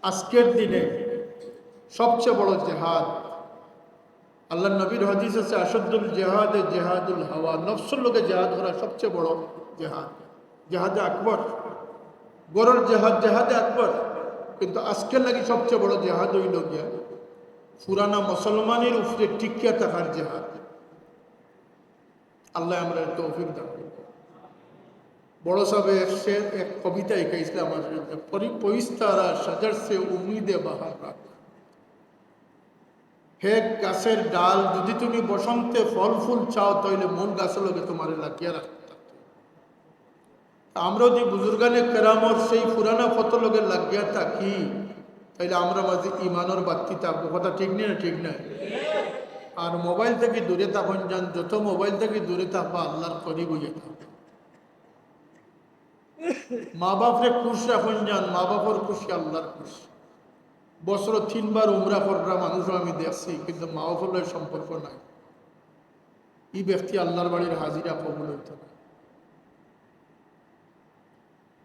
আজকের দিনে সবচেয়ে বড় জেহাদ, আল্লাহ নবীর হাদিস আছে, আসাদুল জেহাদে জেহাদুল হাওয়া, নফসুল লোকে জেহাদ করা সবচেয়ে বড় জেহাদ, জেহাদে আকবর, গরর জেহাদ জেহাদে আকবর। কিন্তু আজকের লাগি সবচেয়ে বড় জেহাদ হইল গিয়া পুরানা মুসলমানের উপরে টিকিয়া থাকার জেহাদ। আল্লাহ আমরা তৌফিক দান। বড় সাহেব এক কবিতা এঁকেছিল আমার, পরিস্তারা সাজার সে উম্মিদে বাহার রাখ। হে গাছের ডাল, যদি তুমি বসন্তে ফল ফুল চাও তাহলে মূল গাছের লোকে তোমার লাগিয়ে রাখতে। আমরা যদি বুজুর্গানে কেরামর সেই পুরানা ফটো লোকে লাগিয়া থাকি তাইলে আমরা মাঝে ইমানের বাতি থাকবো। কথা ঠিক নেই না? ঠিক নাই? আর মোবাইল থেকে দূরে থাকুন যান, যত মোবাইল থেকে দূরে থাকবা আল্লাহর করিব হয়ে থাকবে। মা বাপরে খুশ রাখুন যান, মা বাপর খুশি আল্লাহর খুশি। বছর 3 বার উমরা করা মানুষও আমি দেখছি, কিন্তু মা বাপের সম্পর্ক নাই। এই ব্যক্তি আল্লাহর বাড়ির হাজিরা কবুল হইতে না।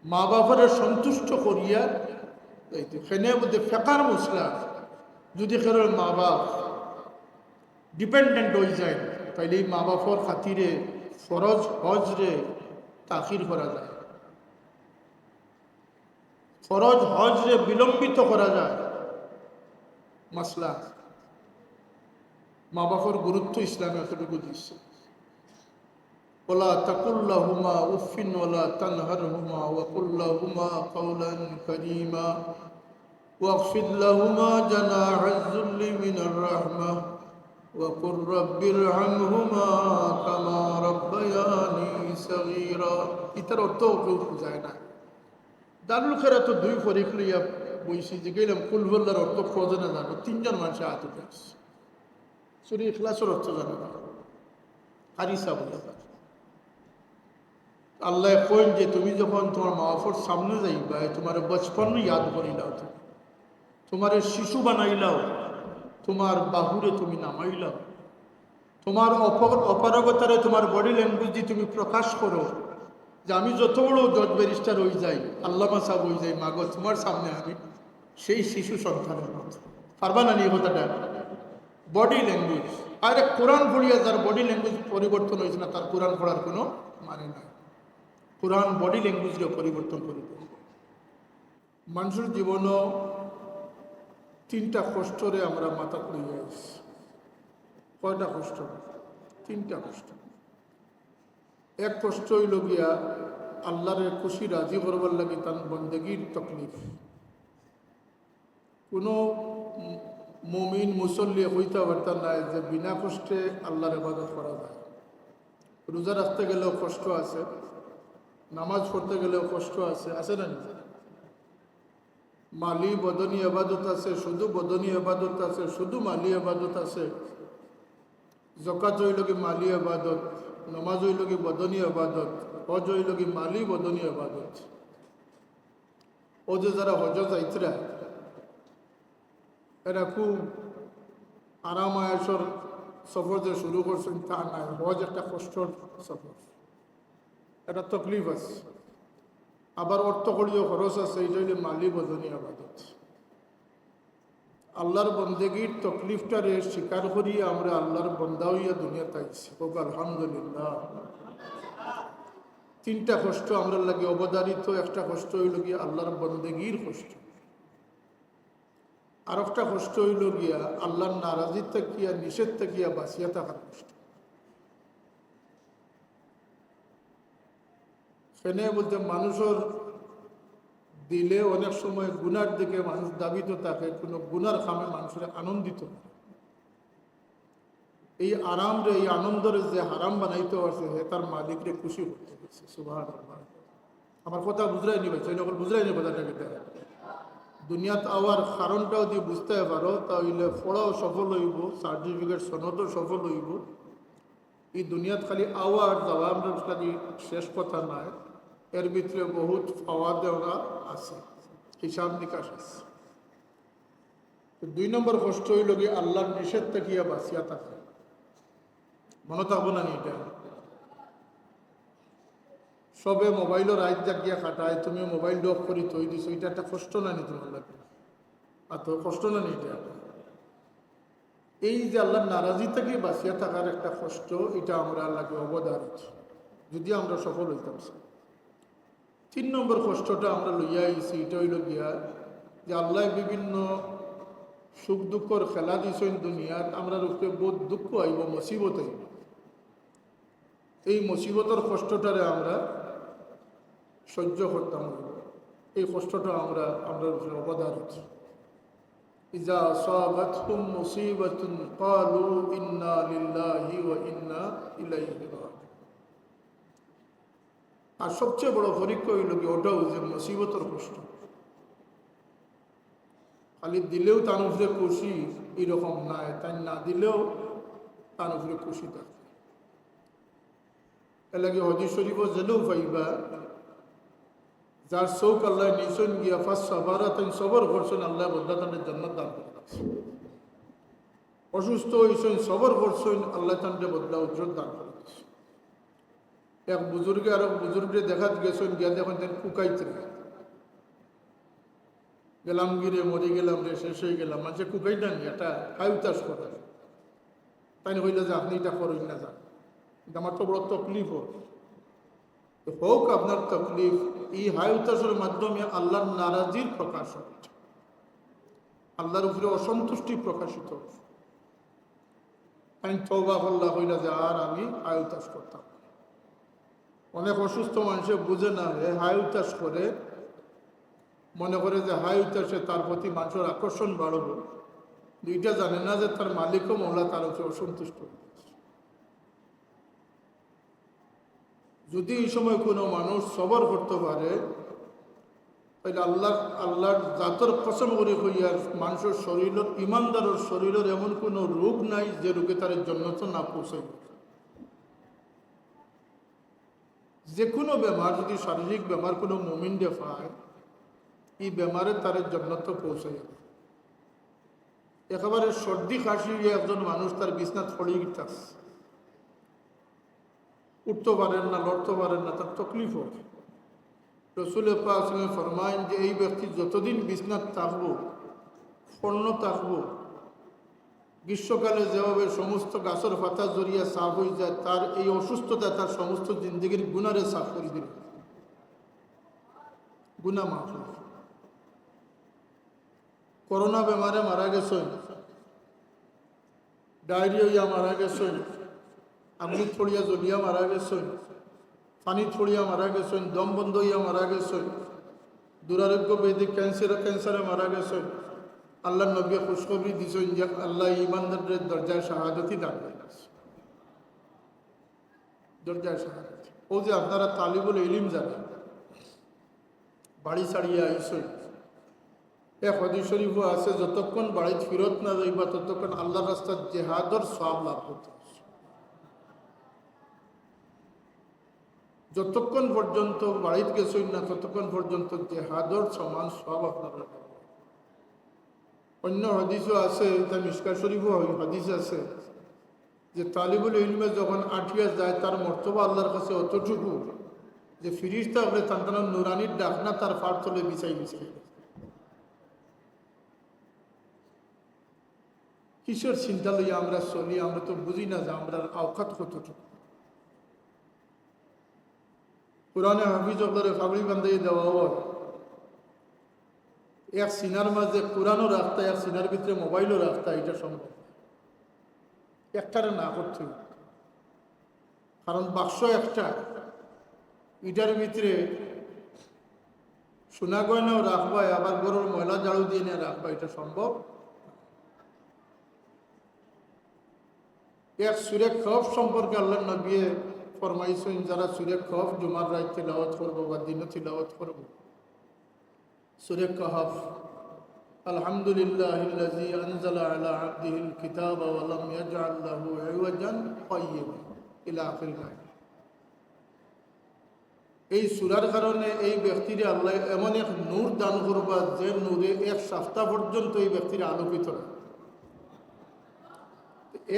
মা বাপরে সন্তুষ্ট করিয়া সেনে মধ্যে ফেকার মশলা, যদি খেলোর মা বাপ ডিপেন্ডেন্ট হয়ে যায় তাইলে এই মা বাপর খাতিরে ফরজ হজরে তাখির করা যায়, ফরজ হজরে বিলম্বিত করা যায়। মাসলা মা বাপর গুরুত্ব ইসলামে এতটুকু দিচ্ছে। ওয়ালা তাকুল্লাহুমা উফিন ওয়ালা তানহারহুমা ওয়া কুল্লাহুমা কাওলান কারীমা ওয়াখফিদ লাহুমা জানাহাজ যুল্লি মিনার রাহমাহ ওয়া কুর রাব্বিরহামহুমা কামা রাব্বায়ানি সগীরা। এটার অর্থ কেউ বুঝায় না। দারুল খেরা তো 2 ফরিক লইয়া বইছি, যে গেলাম কুলহুল্লাহর অর্থ প্রয়োজনে জানো, 3 জন মানুষের হাত উঠে আসছে। সূরা ইখলাসের অর্থ জানো না, হারিসা বলে। আল্লাহ কইন যে তুমি যখন তোমার মা বাপর সামনে যাইবা, তোমার বচপন ইয়াদ করিলাও, তোমার শিশু বানাইলাও, তোমার বাহুরে তুমি নামাইলাও, তোমার অপারগতারে তোমার বডি ল্যাঙ্গুয়েজ দিয়ে তুমি প্রকাশ করো যে আমি যত বড় জজ ব্যারিস্টার হয়ে যাই, আল্লামা সাহেব হয়ে যাই, মাগো তোমার সামনে আমি সেই শিশু সন্তানের মতো। পারবা না নিয়ে কথাটা? Body language. আর কোরআন পড়িয়া যার বডি ল্যাঙ্গুয়েজ পরিবর্তন হয়েছে না, তার কোরআন পড়ার কোনো মানে নাই। কোরআন বডি ল্যাঙ্গুয়েজকে পরিবর্তন করে দেয়। মানুষের জীবনও 3টা কষ্টরে আমরা মাথা লইয়া আসছি। কয়টা কষ্ট? 3টা কষ্ট। এক কষ্ট হইল গিয়া আল্লাহর খুশি রাজি করবার লাগে তার বন্দেগীর তকলিফ। কোনো মুমিন মুসল্লি হইতে পারতাম না যে বিনা কষ্টে আল্লাহর ইবাদত করা যায়। রোজা রাখতে গেলেও কষ্ট আছে, নামাজ পড়তে গেলেও কষ্ট আছে, আছে না? মালি বদনী ইবাদত আছে, শুধু বদনী ইবাদত আছে, শুধু মালি ইবাদত আছে। যাকাত হইল কি মালি ইবাদত, নামাজ হইল কি বদনী ইবাদত, হজ হইল কি মালি বদনী ইবাদত। ও যে যারা হজ যাইতরা এরা খুব আরাম আয়াসর সফর যে শুরু করছেন তা নাই। হজ একটা কষ্টর সফর, এটা তকলিফ আছে, আবার অর্থকরীয় খরচ আছে। এটা হইলে মালি বদনী ইবাদত। আল্লাহর বন্দেগীর তকলিফটারে স্বীকার করিয়া আমরা আল্লাহর বন্দা হইয়া দুনিয়াতে আইছি। হোক আলহামদুলিল্লাহ। 3টা কষ্ট আমরা লাগে অবদারিত। একটা কষ্ট হইল গিয়া আল্লাহর বন্দেগীর কষ্ট, আর একটা কষ্ট হইল গিয়া আল্লাহর নারাজির তাকিয়া নিষেধ তাকিয়া বাঁচিয়া থাকার কষ্ট। সেনে বলতে মানুষের দিলে অনেক সময় গুনার দিকে মানুষ দাবিত থাকে, কোনো গুনার খামে মানুষের আনন্দিত। এই আরাম রে, এই আনন্দের যে হারাম বানাইতে পারছে হে তার মালিকরে খুশি করতে পারছে। সুবহানাল্লাহ। আমার কথা বুঝলাই নিবে, জয়নগর বুঝলাই নি কথাটা কেটে। দুনিয়াত আওয়ার কারণটাও যদি বুঝতে পারো তাহলে পড়াও সফল হইব, সার্টিফিকেট সনদও সফল হইব। এই দুনিয়াত খালি আওয়ার যাওয়া আমরা খালি শেষ কথা নাই, এর ভিতরে বহুত পাওয়া দেওয়া আছে, হিসাব নিকাশ আছে। 2 নম্বর কষ্ট হইল কি আল্লাহর নিষেধ তাকিয়া বাঁচিয়া থাকে। মনে থাকবো না নি? এটা সবে মোবাইলও রাত জাগিয়া খাটায়, তুমি মোবাইল ডক করি থই দিছো, এটা একটা কষ্ট না নি তোমার লাগে? আর তো কষ্ট না নেই এটা। এই যে আল্লাহ নারাজি থেকে বাঁচিয়া থাকার একটা কষ্ট, এটা আমরা আল্লাহকে অবদান যদি আমরা সফল হইতাম। 3 নম্বর কষ্টটা আমরা লইয়া আইছি, এটা হইল গিয়া যে আল্লাহ বিভিন্ন সুখ দুঃখর খেলা দিছেন দুনিয়ার, আমরা রূপে বোধ দুঃখ আইব, মুসিবত আইব। এই মুসিবতের কষ্টটারে আমরা সহ্য করতাম, এই কষ্টটা আমরা রূপে অবদান হচ্ছে। ইজা আসাবাতহুম মুসিবাতুন ক্বালু ইন্না লিল্লাহি ওয়া ইন্না ইলাইহি রাজিউন। আর সবচেয়ে বড় পরীক্ষা হইল কি ওটাও যে মুসিবতের কষ্ট। খালি দিলেও তার উপরে খুশি এরকম নাই, তাই না দিলেও তার উপরে খুশি থাকে। এর লাগে হাদিস শরীফ জেলেও পাইবা, যার চৌক আল্লাহ নিছেন গিয়া ফাঁস সাবারা তাই সবর করছেন, আল্লাহ বদলা তাদের জান্নাত দান করে রাখছেন। অসুস্থ হয়েছেন, সবর করছেন, আল্লাহ তাদের বদলা উজ্জ্বল দান করে দিচ্ছেন। এক বুজুর্গে আর এক বুজুর্গে দেখাত গেছেন, গিয়া দেখেন তেন কুকাইতে গেলাম গিরে মরে গেলাম রে, শেষ হয়ে গেলাম। মানুষে কুকাই না এটা হাই উতাস করে, তাই হইল যে আপনি এটা করেন না যান, কিন্তু আমার তো বড় তকলিফ হোক। আপনার তকলিফ এই হাই উতাসের মাধ্যমে আল্লাহর নারাজির প্রকাশ হচ্ছে, আল্লাহর উপরে অসন্তুষ্টি প্রকাশিত হচ্ছে। আমি তওবা আল্লাহ হইলা যে আর আমি হাই উতাস করতাম। অনেক অসুস্থ মানুষে বুঝে না, হাই উতাস করে, মনে করে যে হাই উতাসে তার প্রতি মানুষের আকর্ষণ বাড়ব, দুইটা জানে না যে তার মালিকও মৌলা তার উপরে অসন্তুষ্ট। যদি এই সময় কোনো মানুষ সবর করতে পারে, তাহলে আল্লাহর জাতর কসম করে হইয়ার মানুষের শরীরের, ইমানদারের শরীরের এমন কোনো রোগ নাই যে রোগে তার জন্নত না পৌঁছায়। যে কোনো বেমার, যদি শারীরিক বেমার কোনো মুমিনকে পায়, এই বেমারে তার জন্নত পৌঁছায়। একেবারে সর্দি কাশি একজন মানুষ তার বিছনাত পড়ে গেছে, উঠতে পারেন না, লড়তে পারেন না, তার তকলিফ হবে। রসুল পাক ফরমাইন যে এই ব্যক্তি যতদিন বিছনাত থাকবো, পণ্য থাকবো, গ্রীষ্মকালে যেভাবে সমস্ত গাছের পাতা জড়িয়ে সাফ হয়ে যায়, তার এই অসুস্থতা তার সমস্ত জিন্দগির গুনারে সাফ করে দিল, গুনা মাফ। করোনা বেমারে মারা গেছেন, ডায়রিয়া মারা গেছেন, আমৃত ছড়িয়া জ্বলিয়া মারা গেছেন, পানি ছড়িয়া মারা গেছেন, দম বন্ধ হইয়া মারা গেছেন, দুরারোগ্য বৈদিক ক্যান্সারে মারা গেছেন। আল্লাহ নবী খুশখবরি দিছেন যে আল্লাহ ইমানদারদের দরজায় শাহাদতি দান করে, দরজায় শাহাদতি। ও যে আপনারা তালিবুল ইলম জানেন, বাড়ি ছাড়িয়ে আইসেন, এক হাদিস শরীফও আছে, যতক্ষণ বাড়িতে ফিরত না যাইবা ততক্ষণ আল্লাহর রাস্তার জেহাদর সওয়াব লাভ করতে। যতক্ষণ পর্যন্ত বাড়িতে গেছেন না ততক্ষণ পর্যন্ত জেহাদর সমান সওয়াব আপনারা। অন্য হাদিসও আছে, তা মিশকাত শরীফও হাদিস আছে যে তালিবুল ইলমে যখন আঠিয়া যায়, তার মর্তবা আল্লাহর কাছে অতটুকু যে ফিরিস্তা হলে তান্তানোর নুরানির ডাকনা তার ফার তলে বিছাই বিছাই। কিসের চিন্তা লইয়া আমরা চলি, আমরা তো বুঝি না যে আমরা আওকাত কতটুকু। কোরআনে হাফিজ অবদারে ফাগড়ি বান্ধাই দেওয়া হয়, এক সিনার মাঝে কোরআনও রাখতা, এক সিনার ভিতরে মোবাইলও রাখতা, এটা সম্ভব একটারে না করতে। কারণ বাক্স একটা, এটার ভিতরে সোনা গয়নাও রাখবা, আবার গরুর ময়লা ঝাড়ু দিয়ে নিয়ে রাখবা, এটা সম্ভব। এক সুরে খফ সম্পর্কে আল্লাহ নবী ফরমাইছেন, যারা সুরে খফ জুমার রাত তিলাওয়াত করবো বা দিনও তিলাওয়াত করবো, সুরে কহফ, আলহামদুলিল্লাহিল্লাযী আনজালা আলা আবদিহিল কিতাবা ওয়া লাম ইয়াজআল লাহু ইওয়াজান কাইয়্যিমা ইলা আখির আয়াত। এই সূরার কারণে এই ব্যক্তির আল্লাহ এমন এক নূর দান করবা, যে নূরে এক সপ্তাহ পর্যন্ত এই ব্যক্তির আলোকিত হয়।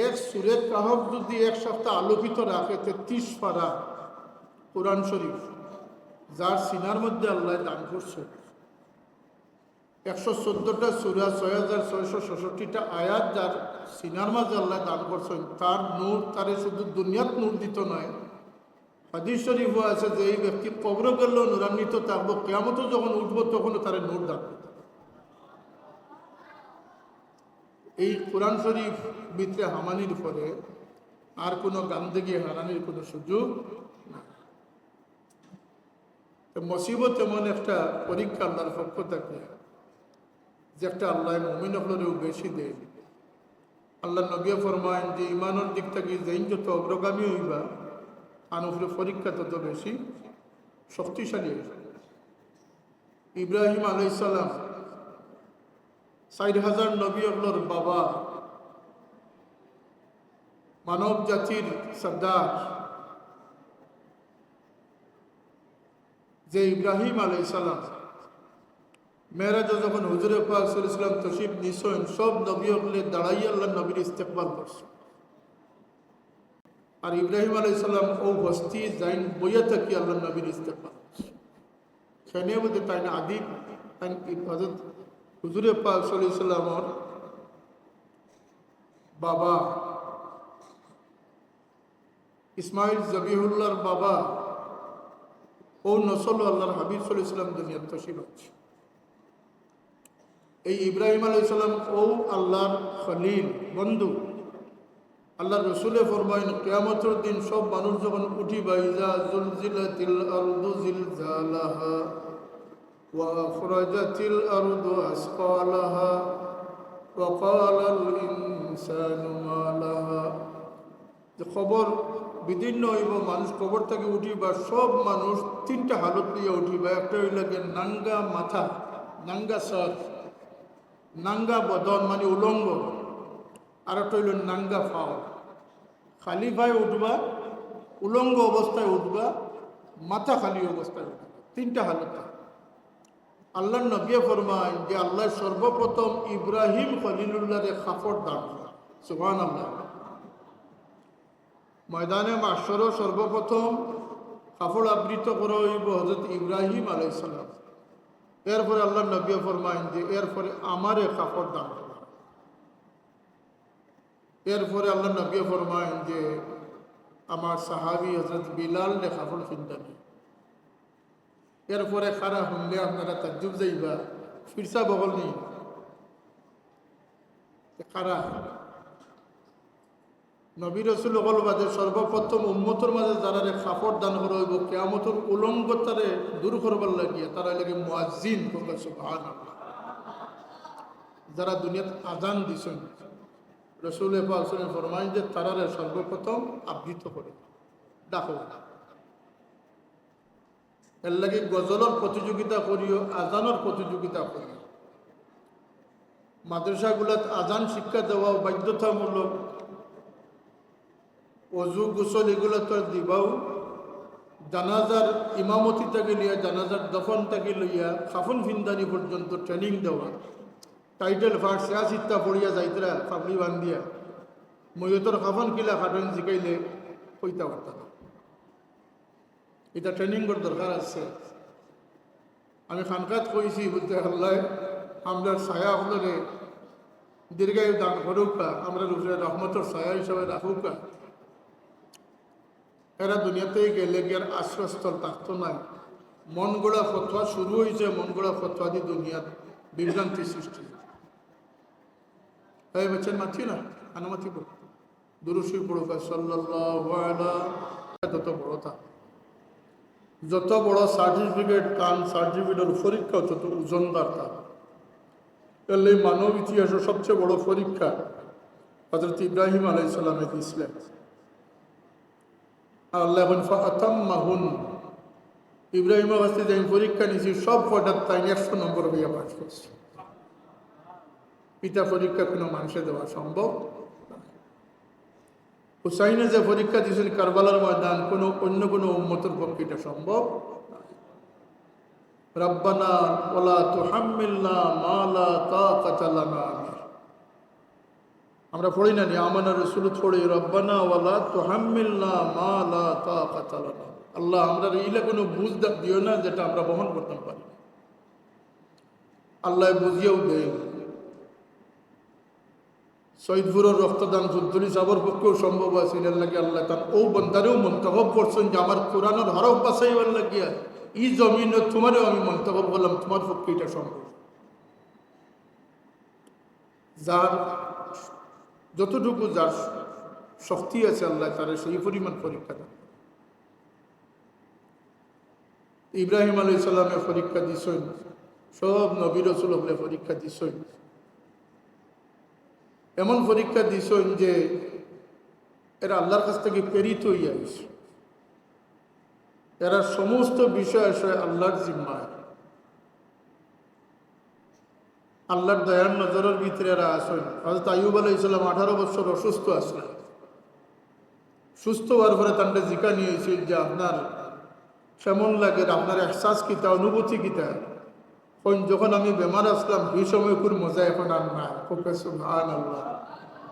এক সুরে কাহফ যদি এক সপ্তাহ আলোকিত রাখে, 33 পারা কোরআন শরীফ যার সিনার মধ্যে আল্লাহ দান করছে, 114টা সূরা, 6666টা আয়াত যার সিনার মাঝে আল্লাহ দান করছেন, তার নূর তারে শুধু দুনিয়াত নূর দিত নয়, হাদিস শরীফ আছে যে এই ব্যক্তি কবরে গেলেও নূরান্বিত থাকবো, কিয়ামতে যখন উঠবো তখনও তারে নূর দান। এই কোরআন শরীফ ভিতরে হামানির পরে আর কোনো গান্দেগি হারানির কোনো সুযোগ না। মুসিবত এমন একটা পরীক্ষা আল্লাহর পক্ষ থেকে, যে একটা আল্লাহ মুমিন হলেও বেশি দেয়। আল্লাহ নবী ফরমায়েন যে ইমানের দিক থেকে যেই যত অগ্রগামী হইবা, তার উপরে পরীক্ষা তত বেশি শক্তিশালী হইবা। ইব্রাহিম আলাইহিস সালাম 60,000 নবী হলোর বাবা, মানব জাতির সর্দার যে ইব্রাহিম আলাইহিস সালাম মেরাজে যখন হুজুরে পাক সাল্লাল্লাহু আলাইহি ওয়াসাল্লাম তশরিফ নিছেন, সব নবী হলে দাঁড়াইয়া আল্লাহ নবীর ইস্তেকবাল করছে। আর ইব্রাহিম আলাইহিস সালাম ও বস্তি যাইন বইয়া থাকি আল্লাহ নবীর ইস্তেকবাল সেখানে বলতে তাই না আদি হযরত হুজুরে পাক সাল্লাল্লাহু আলাইহি ওয়াসাল্লামের বাবা ইসমাইল জবিহুল্লাহর বাবা ও নসল আল্লাহর হাবিব সাল্লাল্লাহু আলাইহি ওয়াসাল্লাম দুনিয়াতে তশরিফ আনছে। এই ইব্রাহিম আলাইহিস সালাম ও আল্লাহর খলিল বন্ধু, আল্লাহর রাসূলে ফরমায়েন কিয়ামতের দিন সব মানুষ যখন উঠিবা, ইজা জুলজিলাতিল আরদু জিলজালাহা ওয়া আখরাজাতিল আরদু আসকালাহা ওয়া ক্বালাল ইনসানু মা লাহা, যে খবর বিদীর্ণ হইব, মানুষ কবর থেকে উঠিবা, সব মানুষ তিনটা হালত নিয়ে উঠিবা। একটা হইল নাঙ্গা মাথা, নাঙ্গা সর, নাঙ্গা বদন মানে উলঙ্গ, আর একটা হইল নাঙ্গা ফাও, খালি পায়ে উঠবা, উলঙ্গ অবস্থায় উঠবা, মাথা খালি অবস্থায় উঠবা, তিনটা হালত। আল্লাহ নবী ফরমায় যে আল্লাহ সর্বপ্রথম ইব্রাহিম খলিলুল্লাহরে খাফর দান করা, সুবহানাল্লাহ। ময়দানে মাশরে সর্বপ্রথম কাপড় আবৃত করা হইব হযরত ইব্রাহিম আলাইহিস সালাম। এরপরে আল্লাহ নবী ফরমায়েন যে এরপরে আমারে কাপড় দান করা। এরপরে আল্লাহ নবী ফরমায়েন যে আমার সাহাবী হযরত বিলাল রে কাপড় কিনতেন। এরপরে খারা শুনলে আপনারা তাজ্জুব যাইবা, ফিরসা বগল নেই খারা নবী রাসূল বাদে সর্বপ্রথম উম্মতের মাঝে যারা কাপড় দান করা হইব, কিয়ামতের উলঙ্গতারে দূর করবার লাগিয়া তারা লাগে মুয়াজ্জিন, সুবহানাল্লাহ। যারা দুনিয়াত আজান দিছেন, রাসূল পাক সাল্লাল্লাহু আলাইহি ওয়াসাল্লাম ফরমায়েন যে তারারে সর্বপ্রথম আবৃত করে ডাকো। এর লাগে গজলের প্রতিযোগিতা করিও, আজানের প্রতিযোগিতা করিও। মাদ্রাসাগুলাত আজান শিক্ষা দেওয়া বাধ্যতামূলক, অজু গোসল এগুলো তো দিবাও, জানাজার ইমামতি থেকে লইয়া জানাজার দফন থেকে লইয়া খাফন ফিন্দানি পর্যন্ত ট্রেনিং দেওয়া, টাইটেল ফার্ট শেয়া চিত্তা পড়িয়া যাইতরা ফাবলি বান্ধিয়া ময়তর খাফন কিলা খাটন শিখাইলে কইতা পারতাম। এটা ট্রেনিং করার দরকার আছে। আমি খানকাত কইছি বলতে আল্লাহ আমরা ছায়া হলে দীর্ঘায়ু দান করুকা, আমরা রূপে রহমতের ছায়া হিসাবে রাখুকা। এরা দুনিয়াতেই গেলে গিয়ার আশ্রয়স্থল থাকতো নাই। মন গড়া ফতোয়া শুরু হয়েছে, মন গড়া ফতোয়া দিয়ে দুনিয়ার বিভ্রান্তি সৃষ্টি। এই বলছেন মাছি না আনুমাতি বল দুরুশি পড়ুকা সাল্লাল্লাহু আলাইহি, তত বড় তা, যত বড় সার্টিফিকেট কান সার্টিফিকেটের পরীক্ষা তত ওজনদার তা। এলে মানব ইতিহাসের সবচেয়ে বড় পরীক্ষা হযরত ইব্রাহিম আলাইহিস সালামে দিয়েছিলেন। আল্লাহ ফাতাম্মাহুন, ইব্রাহিমের কাছে যে পরীক্ষা নিয়েছি সব কটার তাই 100 নম্বর হইয়া পাস করছে। পিতা পরীক্ষা কোনো মানুষে দেওয়া সম্ভব। হুসাইনে যে পরীক্ষা দিয়েছেন কারবালার ময়দান, কোনো অন্য কোনো উম্মতের পক্ষে এটা সম্ভব। রব্বানা ওয়ালা তুহাম্মিলনা মা লা তাকাতা লানা, আমরা পড়ি না নি আমানা রাসূল পড়ি রব্বানা ওয়ালা তুহাম্মিলনা মা লা তাকাতা লানা, আল্লাহ আমরা ইলা কোনো বুঝ দিও না যেটা আমরা বহন করতে পারি। আল্লাহ বুঝিয়েও দেয়। শহীদপুরের রক্তদান যুদ্ধলি যাবার পক্ষেও সম্ভব আছে, এর লাগে আল্লাহ তার ও বন্দারেও মন্তব্য করছেন যে আমার কোরআনের হরফ বাসাইবার লাগিয়া ই জমিন তোমারও আমি মন্তব্য করলাম, তোমার পক্ষে এটা সম্ভব। যার যতটুকু যার শক্তি আছে আল্লাহ তার সেই পরিমাণ পরীক্ষা দেন। ইব্রাহিম আলাইহিস সালামের পরীক্ষা দিছেন, সব নবী রাসূল হলে পরীক্ষা দিছেন। এমন পরীক্ষা দিছেন যে এরা আল্লাহর কাছ থেকে প্রেরিত হইয়া গেছে, এরা সমস্ত বিষয় আসলে আল্লাহর জিম্মায়, আল্লাহর দয়ার নজরের ভিতরে এরা আসেন। হযরত আইয়ুব আলাইহিস সালাম 18 বছর অসুস্থ আসলেন। সুস্থ হওয়ার পরে তান্ডে জিকা নিয়েছে যে আপনার কেমন লাগে, আপনার এহসাস কিতা, অনুভূতি কিতা। যখন আমি বেমার আসলাম এই সময় খুব মজা, এখন আর না। সুবহানাল্লাহ।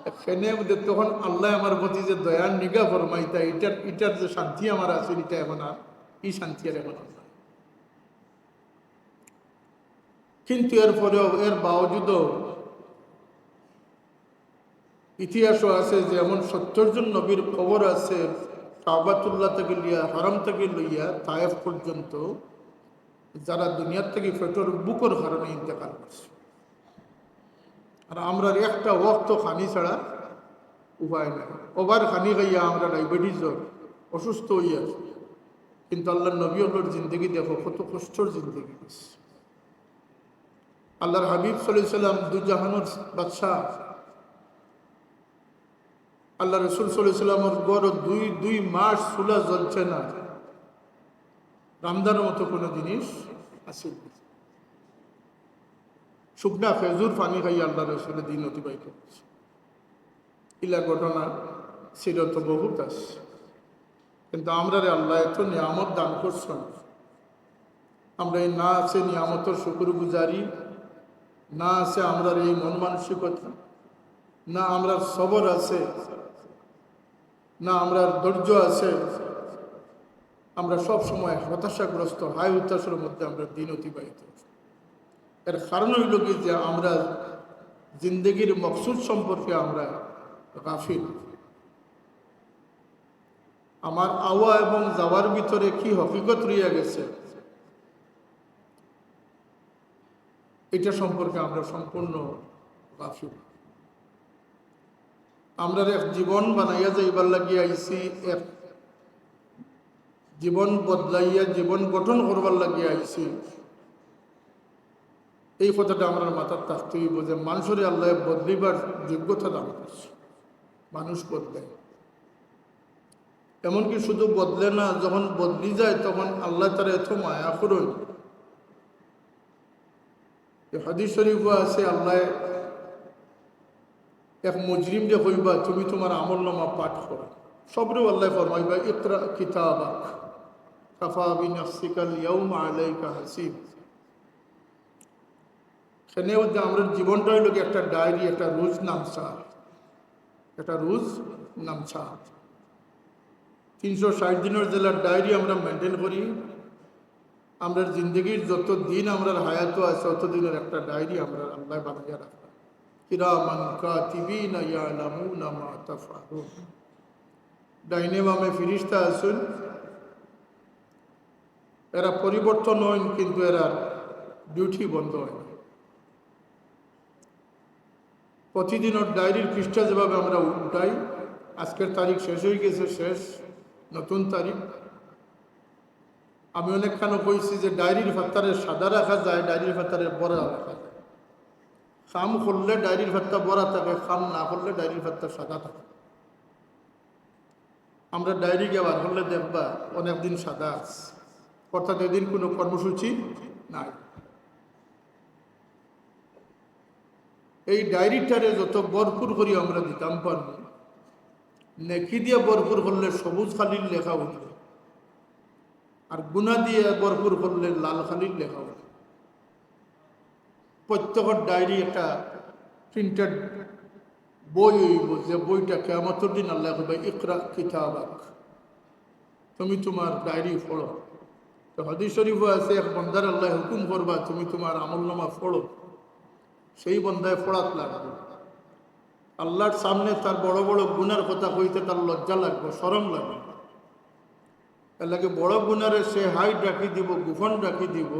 এখানে তখন আল্লাহ আমার প্রতি যে দয়ার নিগা ফরমাইতা, এটার যে শান্তি আমার আছে এটা এখন আর, এই শান্তি আর এখন না। কিন্তু এরপরেও এর বাওজুদও ইতিহাসও আছে যে এমন 70 জন নবীর খবর আছে কাবাতুল্লাহ থেকে লিয়া, হারাম থেকে লইয়া তায়েফ পর্যন্ত, যারা দুনিয়ার থেকে পেটর বুকর কারণে ইন্তেকাল করছে। আর আমরা একটা ওয়াক্ত খানি ছাড়া উপায় নাই। ওভার খানি খাইয়া আমরা ডায়াবেটিস অসুস্থ হইয়া, কিন্তু আল্লাহর নবী হলোর জিন্দগি দেখো কত কষ্টর জিন্দগি। আল্লাহর হাবিব সাল্লাল্লাহু আলাইহি সাল্লাম দুজাহানের বাদশাহ, আল্লাহ রসুল সাল্লাল্লাহু আলাইহি সাল্লামের গড় দুই মাস চুলা জ্বলছে না, রামদানের মতো কোনো জিনিস আছে। শুকনা খেজুর পানি খাইয়া আল্লাহ রসুলের দিন অতিবাহিত করছে। ইলা ঘটনা সিরত বহুত আছে। কিন্তু আমরা রে আল্লাহ এত নিয়ামত দান করছেন, আমরা এই না আছে নিয়ামতের শুকর গুজারি, না আছে আমরা এই মন মানসিকতা, না আমরা সবর আছে, না আমরা ধৈর্য আছে। আমরা সব সময় হতাশাগ্রস্ত, হায় হতাশার মধ্যে আমরা দিন অতিবাহিত। এর কারণ হইল কি যে আমরা জিন্দগির মকসুদ সম্পর্কে আমরা গাফিল। আমার আওয়া এবং যাওয়ার ভিতরে কি হকিকত রইয়া গেছে এটা সম্পর্কে আমরা সম্পূর্ণ গাফিল। আমরা এক জীবন বানাইয়া যাইবার লাগিয়া আইছি, এক জীবন বদলাইয়া জীবন গঠন করবার লাগিয়া আইছি। এই কথাটা আমরা মাথার থাকতে হইব যে মানুষের আল্লাহ বদলিবার যোগ্যতা দান করছে। মানুষ বদলায়, এমনকি শুধু বদলে না, যখন বদলি যায় তখন আল্লাহ তার এত মায়া করেন। হাদিস শরীফ আছে আল্লাহ এক মুজরিম যে হইবা তুমি তোমার আমলনামা পাঠ করো, সবরেও আল্লাহ ফরমাইবা ইকরা কিতাবাক কাফা বিনাফসিকাল ইয়াউমা আলাইকা হাসিব। সেখানে আমরা জীবনটা হইল একটা ডায়েরি, একটা রোজ নামছা, একটা রোজ নামছা। 360 দিনের জেলার ডায়েরি আমরা মেনটেন করি। আমরা জিন্দগির যত দিন আমরা হায়াত আছে তত দিনের একটা ডায়েরি আমরা আল্লাহ বানাইয়া রাখলাম। কিরামান কাতিবিনা ইয়ালামুনা মা তাফআলুন। ডাইনে বামে ফেরেশতা আছেন, এরা পরিবর্তন হন কিন্তু এরা ডিউটি বন্ধ হয় না। প্রতিদিনের ডায়েরির পৃষ্ঠা যেভাবে আমরা উঠাই, আজকের তারিখ শেষ হয়ে গেছে, শেষ নতুন তারিখ। আমি অনেকখানে কইছি যে ডায়েরির ফাত্তারে সাদা রাখা যায়, ডায়েরির ফাত্তারে বড়া রাখা যায়। খাম করলে ডায়েরির ফাত্তা বড়া থাকে, খাম না করলে ডায়েরির ফাত্তা সাদা থাকে। আমরা ডায়েরি বার করলে দেখবা অনেকদিন সাদা আছে, অর্থাৎ এদিন কোনো কর্মসূচি নাই। এই ডায়েরিটারে যত ভরপুর করি আমরা দিতাম পারব, নেকি দিয়ে ভরপুর করলে সবুজ খালির লেখা উঠবে, আর গুণা দিয়ে ভরপুর করলে লাল খালির লেখা উঠবে। প্রত্যেকের ডায়েরি একটা প্রিন্টেড বই হইব, যে বইটা কিয়ামতের দিন আল্লাহ কইবে ইকরা কিতাবাক, তুমি তোমার ডায়েরি পড়ো। তো হাদিস শরীফ আছে এক বান্দার আল্লাহ হুকুম করবা তুমি তোমার আমলনামা পড়ো। সেই বন্ধায় ফোড়াত লাগবে। আল্লাহর সামনে তার বড় বড় গুনার কথা কইতে তার লজ্জা লাগবে, শরম লাগবে। এর লাগে বড় গুনারে সে হাইট রাখি দিব, গুফন রাখি দিব,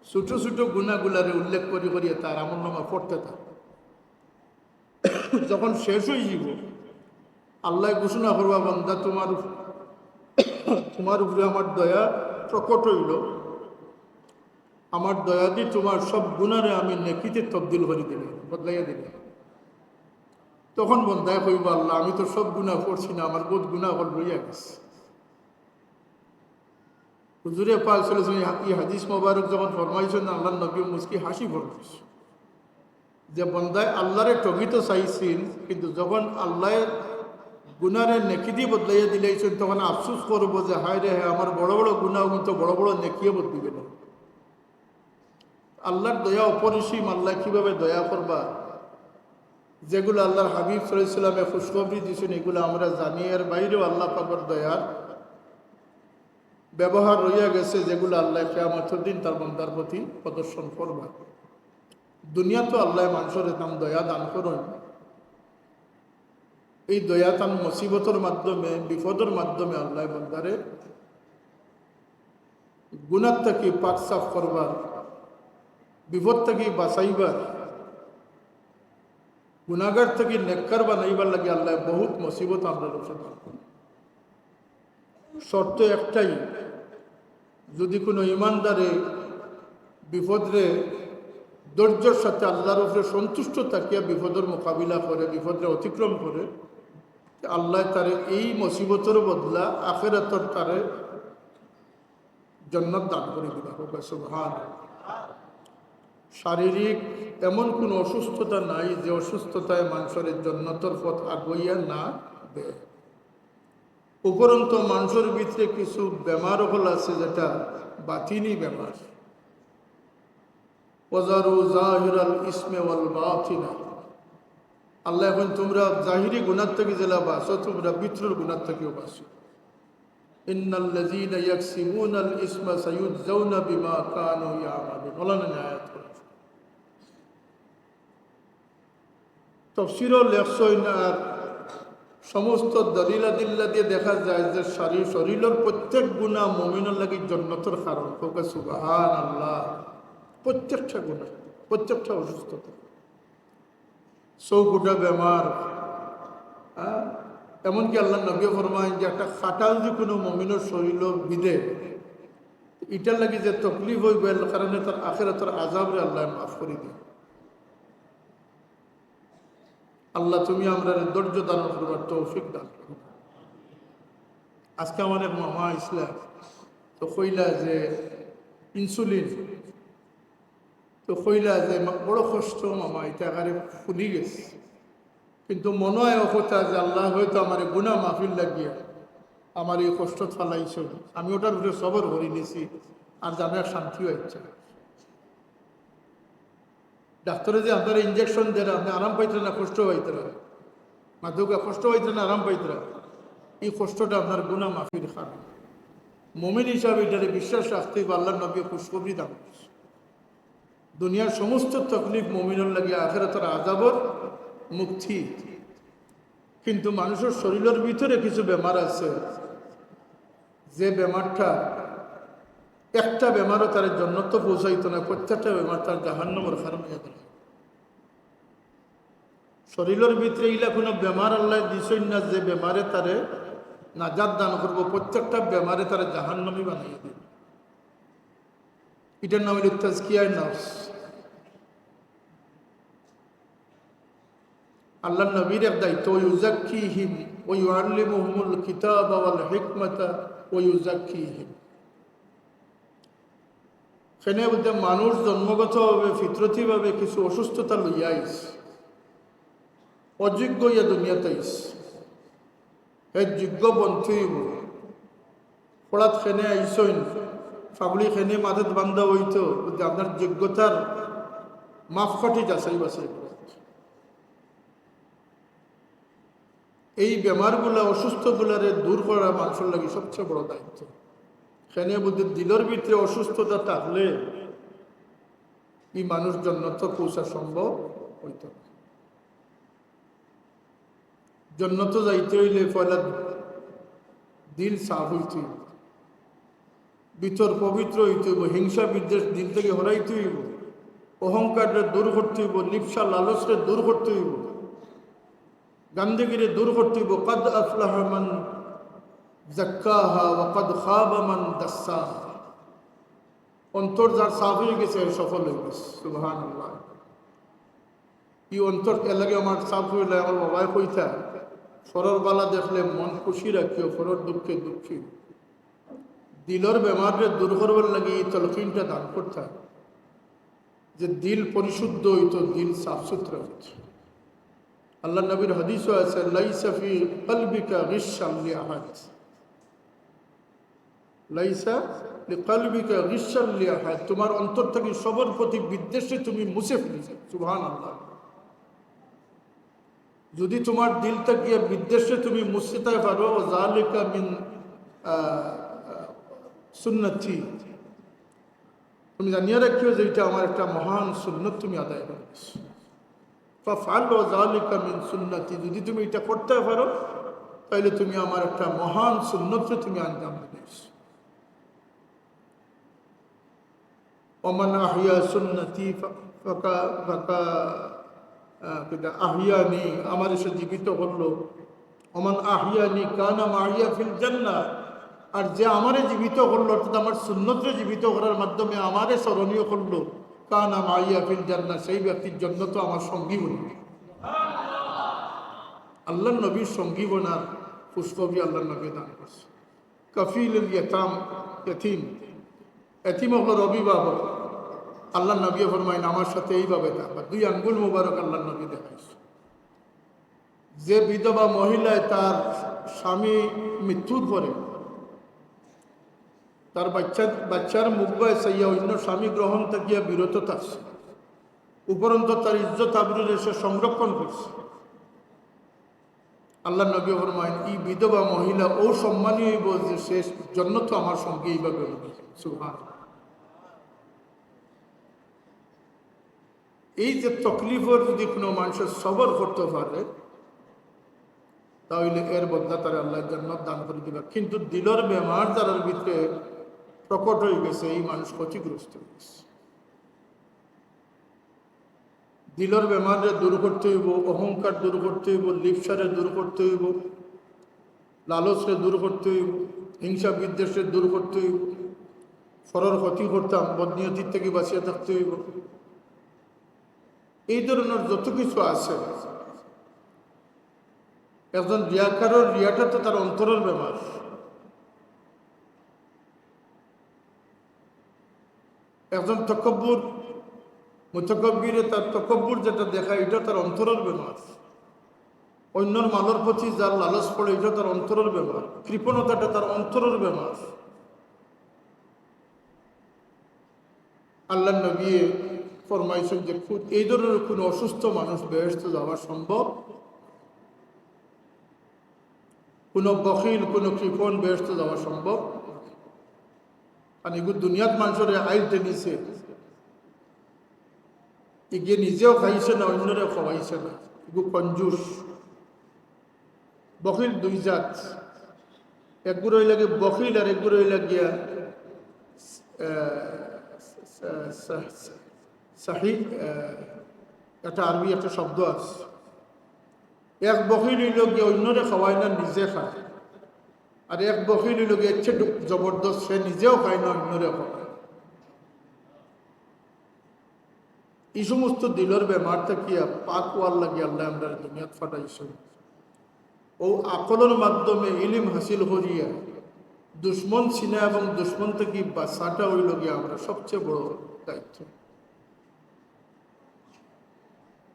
ছোট ছোট গুণাগুলারে উল্লেখ করি করিয়ে তার আমল নামা পড়তে থাকে। যখন শেষ হয়ে যাব আল্লাহ ঘোষণা করবা, বান্দা তোমার উপরে আমার দয়া প্রকট হইল, আমার দয়া দিয়ে তোমার সব গুণারে আমি নেকিতে তবদিল করে দিলে, বদলাইয়া দিলে। তখন বন্দায় কইবা, আল্লাহ আমি তো সব গুণা করছি না, আমার বহুত গুণা হল রইয়া গেছে। হুজুরে পাক সাল্লাল্লাহু আলাইহি ওয়াসাল্লাম এই হাদিস মোবারক যখন ফরমাইছেন, আল্লাহ নবী মুস্কি হাসি ফরমাইছে যে বন্দায় আল্লাহরে ঠগি তো চাইছিল, কিন্তু যখন আল্লাহ গুনারে নেকি দিয়ে বদলাইয়া দিলেছেন তখন আফসোস করবো যে হায় রে, হ্যাঁ আমার বড় বড় গুণাও কিন্তু বড় বড় নেকিয়ে বদলি গেল। আল্লাহর দয়া অপরিসীম। আল্লাহ কিভাবে দয়া করবা, যেগুলো আল্লাহর হাবিব সাল্লাল্লাহু আলাইহি ওয়াসাল্লামে খুশখবরি দিয়েছেন এগুলো আমরা জানি, এর বাইরেও আল্লাহ পাকের দয়ার ব্যবহার রইয়া গেছে, যেগুলো আল্লাহ কিয়ামতের দিন তার বান্দার প্রতি প্রদর্শন করবা। দুনিয়া তো আল্লাহ মানুষের নাম দয়া দান করেন, এই দয়া তান মুসিবতের মাধ্যমে, বিপদের মাধ্যমে আল্লাহ বান্দারে গুনাহ থেকে পাক সাফ করবার, বিপদ থেকে বাঁচাইবার, গুনাহগার থেকে নেককার বানাইবার লাগে আল্লাহ বহুত মুসিবত আমরা রোশন করেন। শর্ত একটাই, যদি কোনো ইমানদারে বিপদরে ধৈর্যের সাথে আল্লাহর উপরে সন্তুষ্ট থাকিয়া বিপদের মোকাবিলা করে, বিপদরে অতিক্রম করে, আল্লাহ তারে এই মুসিবতের বদলা আখিরাতের তারে জান্নাত দান করে দিবা। সুবহানাল্লাহ। শারীরিক এমন কোনো অসুস্থতা নাই যে অসুস্থতায় মানুষের জান্নাতের পথ আগুইয়া না দেয়। উপরন্ত মানুষের ভিতরে কিছু বেমার হল আছে যেটা বাতিনি বেমার। ওয়াজারু জাহিরাল ইসমে ওয়াল বাতিনা। আল্লাহ এখন তোমরা জাহিরি গুনাহ থেকে জেলা বাসো, তোমরা ভিতরের গুনাহ থেকেও বাসো। ইন্নাল্লাযীনা ইয়াকসিবুনাল ইসমা সায়ুজজাউনা বিমা কানু ইয়ামালুন। বলেন আয়াত তাফসীরও লেখছেন। আর সমস্ত দলিলাদিল্লা দিয়ে দেখা যায় যে শরীরের প্রত্যেক গুনাহ মুমিনের লাগি জান্নাতের কারণ। সুবহানাল্লাহ। প্রত্যেকটা গুনাহ, প্রত্যেকটা অসুস্থতা, চৌকুটা বেমার, এমনকি আল্লাহ নবী ফরমায় যে একটা খাটাল যে কোনো মুমিনের শরীর বিদে, এটার লাগে যে তকলিফ হইবে কারণে তার আখিরাতের আযাবরে আল্লাহ মাফ করে দিবে। আল্লাহ তুমি আমরা ধৈর্য দান করবার তৌফিক দান করো। আজকে আমাদের মামা ইসলাম তো কইলা যে ইনসুলিন, তো কইলা যে বড় কষ্ট মামা, এটা আকারে ফুলি গেছে, কিন্তু মনে হয় কথা যে আল্লাহ হয়তো আমার গুনাহ মাফিল লাগিয়া আমার এই কষ্ট ফালাইছে। আমি ওটার উপরে সবর ভরি নিছি, আর জানে শান্তি হয়েছে। ডাক্তারে যে আপনার ইঞ্জেকশন দেন, আপনি আরাম পাইতেন না কষ্ট পাইতে না, মাদুকা কষ্ট পাইতেন না আরাম পাইতে না, এই কষ্টটা আপনার গুনাহ মাফির খাবে। মুমিন হিসাবে এটারে বিশ্বাস রাখতে হবে। আল্লাহর নবী খুশখবরি দান করছে, দুনিয়ার সমস্ত তকলিফ মুমিনের লাগে আখিরাতের আযাবর মুক্তি। কিন্তু মানুষের শরীরের ভিতরে কিছু বেমার আছে, যে বেমারটা একটা বেমারও তার জান্নাত পৌঁছাইতো না, প্রত্যেকটা বেমার তার জাহান্নামের কারণ হয়ে গেল। শরীরের ভিতরে ইলা কোনো বেমার আল্লাহ দিছেন না যে বেমারে তারে নাজাত দান করবো, প্রত্যেকটা বেমারে তারা জাহান্নামী বানিয়ে দিবে। এটার নাম হল তাজকিয়ায়ে নফস। আল্লাহ নবীর এক দায়িত্ব, ইউযাক্কিহিম ওয়া ইউআল্লিমুহুমুল কিতাবা ওয়াল হিকমাতা ওয়া ইউযাক্কিহিম। সেখানে বলতে মানুষ জন্মগতভাবে ফিতরতিভাবে কিছু অসুস্থতা লইয়া আইস, অযোগ্য ইয়া দুনিয়াতে আইস, এই যোগ্য বন্ধুই পড়াত খেনে আইসইন, ফাবলি খেনে মাথাত বান্ধা হইতো, আপনার যোগ্যতার মাপকাঠি যাচাই বাছাই। এই বেমারগুলা অসুস্থগুলারে দূর করা মানুষের লাগে সবচেয়ে বড় দায়িত্ব। সেখানে বলতে দিলের ভিতরে অসুস্থতা থাকলে এই মানুষ জন্নত পৌঁছা সম্ভব হইত না। জন্নত যাইতে হইলে পয়লা দিল সাফ হইতে হইব, ভিতর পবিত্র হইতে হইব, হিংসা বিদ্বেষ দিল থেকে হরাইতে হইব, অহংকারে দূর করতে হইব, লিপসা লালসরে দূর করতে হইব, গান্দেগিরে দূর করতে হইব। কদ আফলাহা মান যাক্কাহা ওয়া কদ খাবা মান দাসসাহা। অন্তর যার সাফ হয়ে গেছে সফল হয়ে গেছে। সুবহানাল্লাহ। এই অন্তর এর লাগে আমার সাফ হইলে আমার বাবাই কইতা, ফরর বালা দেখলে মন খুশি রাখিও, ফরর দুঃখে দুঃখী। দিলর বেমারে দূর করবার লাগে এই তলকিনটা দান করতে হয়, যে দিল পরিশুদ্ধ হইতো, দিল সাফ সুতরা হইত। আল্লাহ নবীর হাদিসও আছে, লাইসা ফি কলবিকা গিশশান লিআহাদ, লাইসা লিকলবিকা গিশশান লিআহাদ। তোমার অন্তর থেকে সবার প্রতি বিদ্বেষে তুমি মুছে ফেলেছো। সুবহানাল্লাহ। যদি তোমার দিল থেকে বিদ্বেষে তুমি মুছতে পারো, যালিকা মিন সুন্নতি, তুমি জানিয়ে রাখিও যে এটা আমার একটা মহান সুন্নত তুমি আদায় করেছো। ফাফআলু যালিকা মিন সুন্নতি, যদি তুমি এটা করতে পারো তাহলে তুমি আমার একটা মহান সুন্নতকে তুমি আঞ্জাম দিয়েছো। ওমান আহিয়া সুন্নতি ফাকা আহিয়ানি, আমার এসে জীবিত করলো। ওমান আহিয়ানি কানা মাহিয়া ফিল জান্নাহ, আর যে আমারে জীবিত করলো অর্থাৎ আমার সুন্নতরে জীবিত করার মাধ্যমে আমারে স্মরণীয় করলো, কানা মাহিয়া ফিল জান্নাহ, সেই ব্যক্তির জন্য তো আমার সঙ্গী বলবে। আল্লাহ নবীর সঙ্গী বনার পুষ্পবি আল্লাহ নবী দান করছে। কফিল ইয়াতাম, ইয়তিম, এতিম হলো অভিভাবক। আল্লাহ নবী ফরমাইন আমার সাথে এইভাবে থাকবা, দুই আঙ্গুল মুবারক আল্লাহ নবী দেখাইছে। যে বিধবা মহিলায় তার স্বামী মৃত্যুর পরে তার বাচ্চার মুখবায় সাইয়া অন্য স্বামী গ্রহণ থাকিয়া বিরত থাকছে, উপরন্ত তার ইজ্জত আবরুর এসে সংরক্ষণ করছে। আল্লাহ নবী ফরমাইন এই বিধবা মহিলা ও সম্মানীয় হইব যে শেষ জন্য তো আমার সঙ্গে এইভাবে হবে। সুবহানাল্লাহ। এই যে তকলিফের যদি কোনো মানুষের সবর করতে পারে তাহলে এর বদলা তারা আল্লাহ জান্নাত দান করে দিবে। কিন্তু দিলের বেমার যার ভিতরে প্রকট হয়ে গেছে, এই মানুষ ক্ষতিগ্রস্ত হয়ে গেছে। দিলের বেমারে দূর করতে হইব, অহংকার দূর করতে হইব, লিপসারে দূর করতে হইব, লালসরে দূর করতে হইব, হিংসা বিদ্বেষে দূর করতে হইব, ফরর ক্ষতি করতাম বদনিয়তির থেকে বাঁচিয়ে থাকতে হইব। এই ধরনের যত কিছু আছে, একজন রিয়াকারের রিয়াটা তো তার অন্তরের বেমার। একজন তকব্বুর মুতাকাব্বিরে তার তকব্বুর যেটা দেখা, এটা তার অন্তরের বেমার। অন্যর মালের প্রতি যার লালস পড়ে, এটা তার অন্তরের বেমার। কৃপণতাটা তার অন্তরের বেমার। আল্লাহ নবী ফরমাইছেন যে এই ধরনের কোনো অসুস্থ মানুষ বেহেশতে যাওয়া সম্ভব, কোনো বখিল কোনো কৃপণ বেহেশতে যাওয়া সম্ভব। কারণ এগুলো দুনিয়াত মানুষের আইল টেনিছে, এগিয়ে নিজেও খাইছে না, অন্যরা খাওয়াইছে না। এগুলো কঞ্জুস। বখিল দুই জাত, একগুলো হইলে গিয়ে বখিল আর একগুলো হইলে গিয়া সাহি। একটা আরবি একটা শব্দ আছে, এক বখিল হইল গিয়ে অন্যরে খাওয়ায় না, নিজে খায়। আর এক বখিল হইল গিয়ে ইচ্ছে জবরদস্ত, সে নিজেও খায় না, অন্যরে খাওয়ায়। এই সমস্ত দিলের বেমার থাকিয়া পাক ওয়ার লাগিয়ে আল্লাহ আমরা দুনিয়াত ফাটাইছে। ও আকলের মাধ্যমে ইলিম হাসিল করিয়া দুশ্মন চিনা এবং দুশ্মন থেকে বাঁচাটা হইল গিয়ে আমরা সবচেয়ে বড় দায়িত্ব।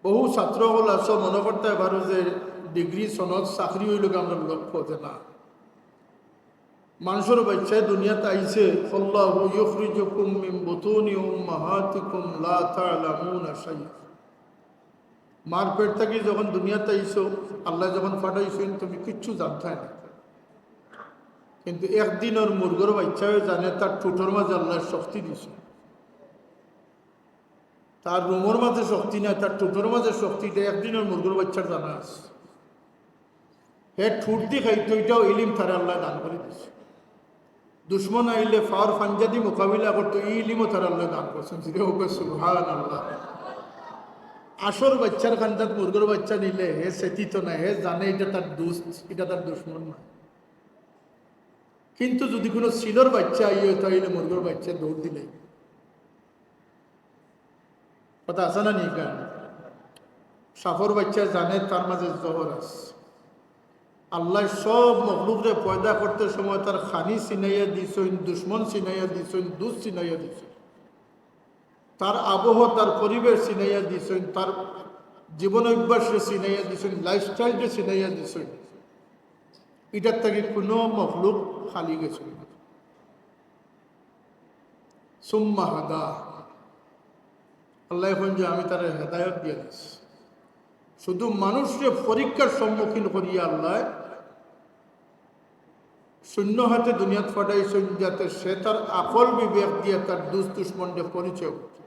বহু ছাত্র হল আসো মনে করতে পারো যে ডিগ্রি সনদ চাকরি হইল গিয়ে আমরা লক্ষ্য, যে না, মানুষের বাচ্চায় দুনিয়াতে আইছে। আল্লাহু ইখরিজুকুম মিন বুতুনি উম্মাহাতিকুম লা তা'লামুনা শাইআ। মার পেট থেকে যখন দুনিয়াতে আইছো, আল্লাহ যখন পাঠাইছেন, তুমি কিচ্ছু জানতে না। কিন্তু একদিন ওর মুরগর বাচ্চাও জানে তার ঠোঁটের মাঝে আল্লাহ শক্তি দিছে। তার রুমের মাঝে শক্তি নাই, তার ঠোঁটের মাঝে শক্তিটা একদিনের মুরগুর বাচ্চার জানা আছে। হে ঠুট দি খাইতো, এটাও ইলিম তারা আল্লাহ দান করে দিচ্ছে। দুশ্মন আইলে ফাওয়ার ফাঞ্জাদি মোকাবিলা করতো, এই ইলিমও তারা আল্লাহ দান করছেন। সুবহানাল্লাহ। আসর বাচ্চার খান্দাত মুরগুর বাচ্চা নিলে হে সেতিত না, হে জানে এটা তার দুস্ত, এটা তার দুশ্মন না। কিন্তু যদি কোনো সিলর বাচ্চা ইয়ে তাইলে মুরগুর বাচ্চা দৌড় দিলে কথা আছে না নিকা। সাফর বাচ্চা জানে তার মাঝে জহর আছে। আল্লাহ সব মখলুকরে পয়দা করতে সময় তার খানি চিনাইয়া দিছেন, দুশ্মন চিনাইয়া দিছেন, দুধ চিনাইয়া দিছেন, তার আবহ তার পরিবেশ চিনাইয়া দিছেন, তার জীবন অভ্যাসে চিনাইয়া দিছেন, লাইফস্টাইলকে চিনাইয়া দিছেন। এটার থেকে কোনো মখলুক খালি গেছে। সুম্মা হাদা, আল্লাহ এখন যে আমি তার হেদায়ত দিয়ে দিচ্ছি। শুধু মানুষকে পরীক্ষার সম্মুখীন করিয়া আল্লাহ শূন্য হাতে দুনিয়াত ফাটাইছেন, যাতে সে তার আকল বিবেক দিয়ে তার দুশ্মনকে পরিচয় করছে।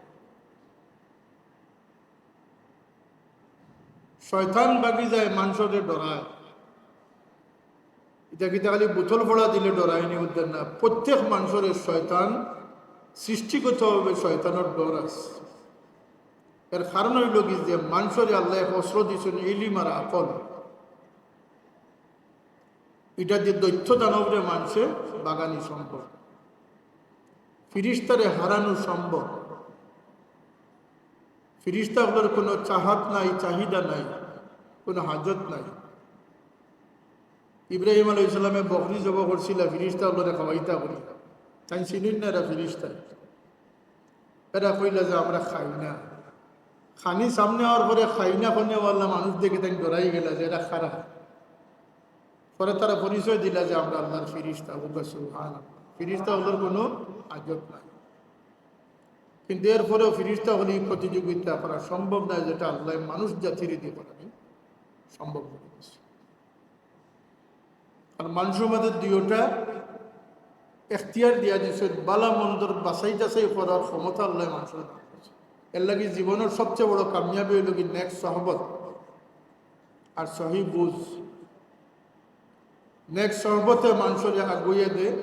শয়তান বাগি যায় মানুষকে ডরায়। এটা কিন্তু খালি বোতল ফোড়া দিলে ডরায়নি উদ্ধার না। প্রত্যেক মানুষের শয়তান সৃষ্টিগতভাবে শয়তানের ডর আছে। এর কারণ হইল কি যে মানুষের আল্লাহ অস্ত্র দিয়েছেন ইলিম আর আকল। এটা যে দৈত্য দানবরে মানুষের বাগানি সম্ভব, ফিরিস্তারে হারানো সম্ভব। ফিরিস্তাগুলোর কোনো চাহাত নাই, চাহিদা নাই, কোনো হাজত নাই। ইব্রাহিম আলাইহিস সালামে বকরি জব করছিল, ফিরিস্তাগুলোরে খাওয়াইতা করি। তাই চিনুন না এরা ফিরিস্তা। এরা কইলা যে আমরা খাই না। খানি সামনে হওয়ার পরে খাই না কোনে বললাম, মানুষ দেখে তাই ডরাই গেল যে এরা খারাপ। পরে তারা পরিচয় দিলা যে আমরা আল্লাহর ফিরিস্তা। ফিরিস্তা হলোর কোনো আজব নাই। কিন্তু এরপরেও ফিরিস্তা হলে প্রতিযোগিতা করা সম্ভব নয়, যেটা আল্লাহ মানুষ জাতির দিয়ে করা সম্ভব হয়ে গেছে। আর মানুষের মধ্যে দুইটা এখতিয়ার দিয়া দিয়েছে, বালা মন্দর বাছাই যাচাই করার ক্ষমতা আল্লাহ মানুষের। এর লাগে জীবনের সবচেয়ে বড় কামিয়াবি হইল কি নেক্সট সহবত আর সহি বুঝ। নেক্সট সহবতে মানুষের আগুইয়া দেয়,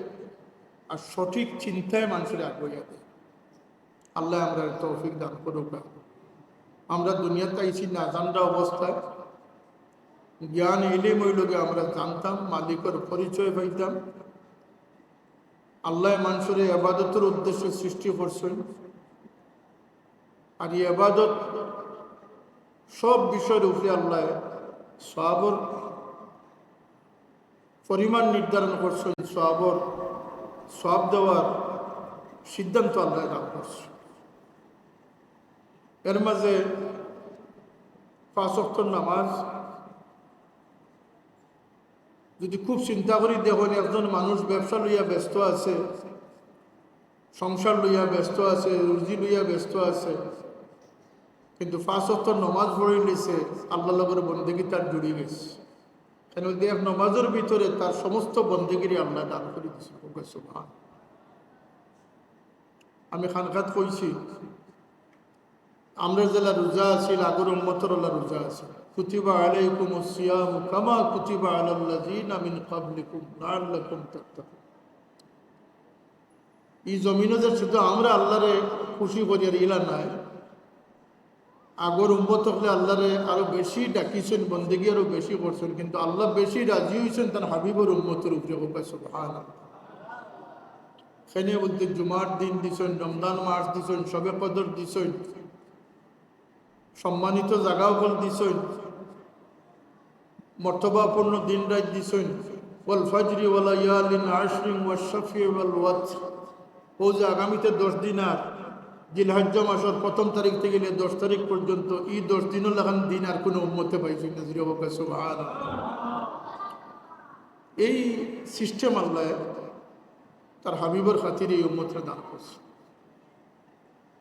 আর সঠিক চিন্তায় মানুষের আগুইয়া দেয়। আল্লাহ আমরা তৌফিক দান করুক। আমরা দুনিয়াতে আইছি না জানা অবস্থায়, জ্ঞান এলিম হইলকে আমরা জানতাম, মালিকের পরিচয় পাইতাম। আল্লাহ মানুষের ইবাদতের উদ্দেশ্যে সৃষ্টি করছেন। আর এই ইবাদত সব বিষয়ের উপরে আল্লাহ সওয়াবের পরিমাণ নির্ধারণ করছেন, সওয়াব দেওয়ার সিদ্ধান্ত আল্লাহ লাভ করছে। এর মাঝে 5 ওয়াক্ত নামাজ। যদি খুব চিন্তা করি দেখুন, একজন মানুষ ব্যবসা লইয়া ব্যস্ত আছে, সংসার লইয়া ব্যস্ত আছে, রুজি লইয়া ব্যস্ত আছে, কিন্তু 5 ওয়াক্ত নামাজ পড়ে নিছে, আল্লাহ লগের বন্দেগী তার জুড়ে গেছে। কেন দেখ নামাজের ভিতরে তার সমস্ত বন্দেগিরি আল্লাহ দান করে দিচ্ছে। আমি খানখাত কইছি, আমরা যারা রোজা আছি, আগর উম্মতের আল্লাহ রোজা আছে। কুতিবা আলাইকুমুস সিয়ামু কামা কুতিবা আলাল্লাযিনা মিন ক্বাবলিকুম লাআল্লাকুম তাত্তাকুন। এই জমিনে যে শুধু আমরা আল্লাহরে খুশি করিয়ার ইলা নাই, আগর উম্মত হলে আল্লাহরে আরো বেশি ডাকিছেন, বন্দেগী আরো বেশি করছেন। কিন্তু আল্লাহ বেশি রাজি হয়েছেন তার হাবিবর উম্মতের উপরে। সুবহানাল্লাহ। সেনে বলতে জুমার দিন দিছেন, রমজান মাস দিছেন, শবে কদর দিছেন, সম্মানিত জায়গাও বল দিছেন, মর্তবাপূর্ণ দিন রাত দিছেন। ওয়াল ফাজরি ওয়া লায়ালিন আশরিন ওয়াশ শাফি ওয়াল ওয়াতর। ও যে আগামীতে 10 দিন আর জিলহজ্জ মাসের 1ম তারিখ থেকে 10 তারিখ পর্যন্ত এই 10 দিনও লাগান দিন আর কোনো উম্মতে পাইছি না। সুবহানাল্লাহ। এই সিস্টেম আল্লাহ তার হাবিবের খাতিরে এই উম্মতরে দান করছে।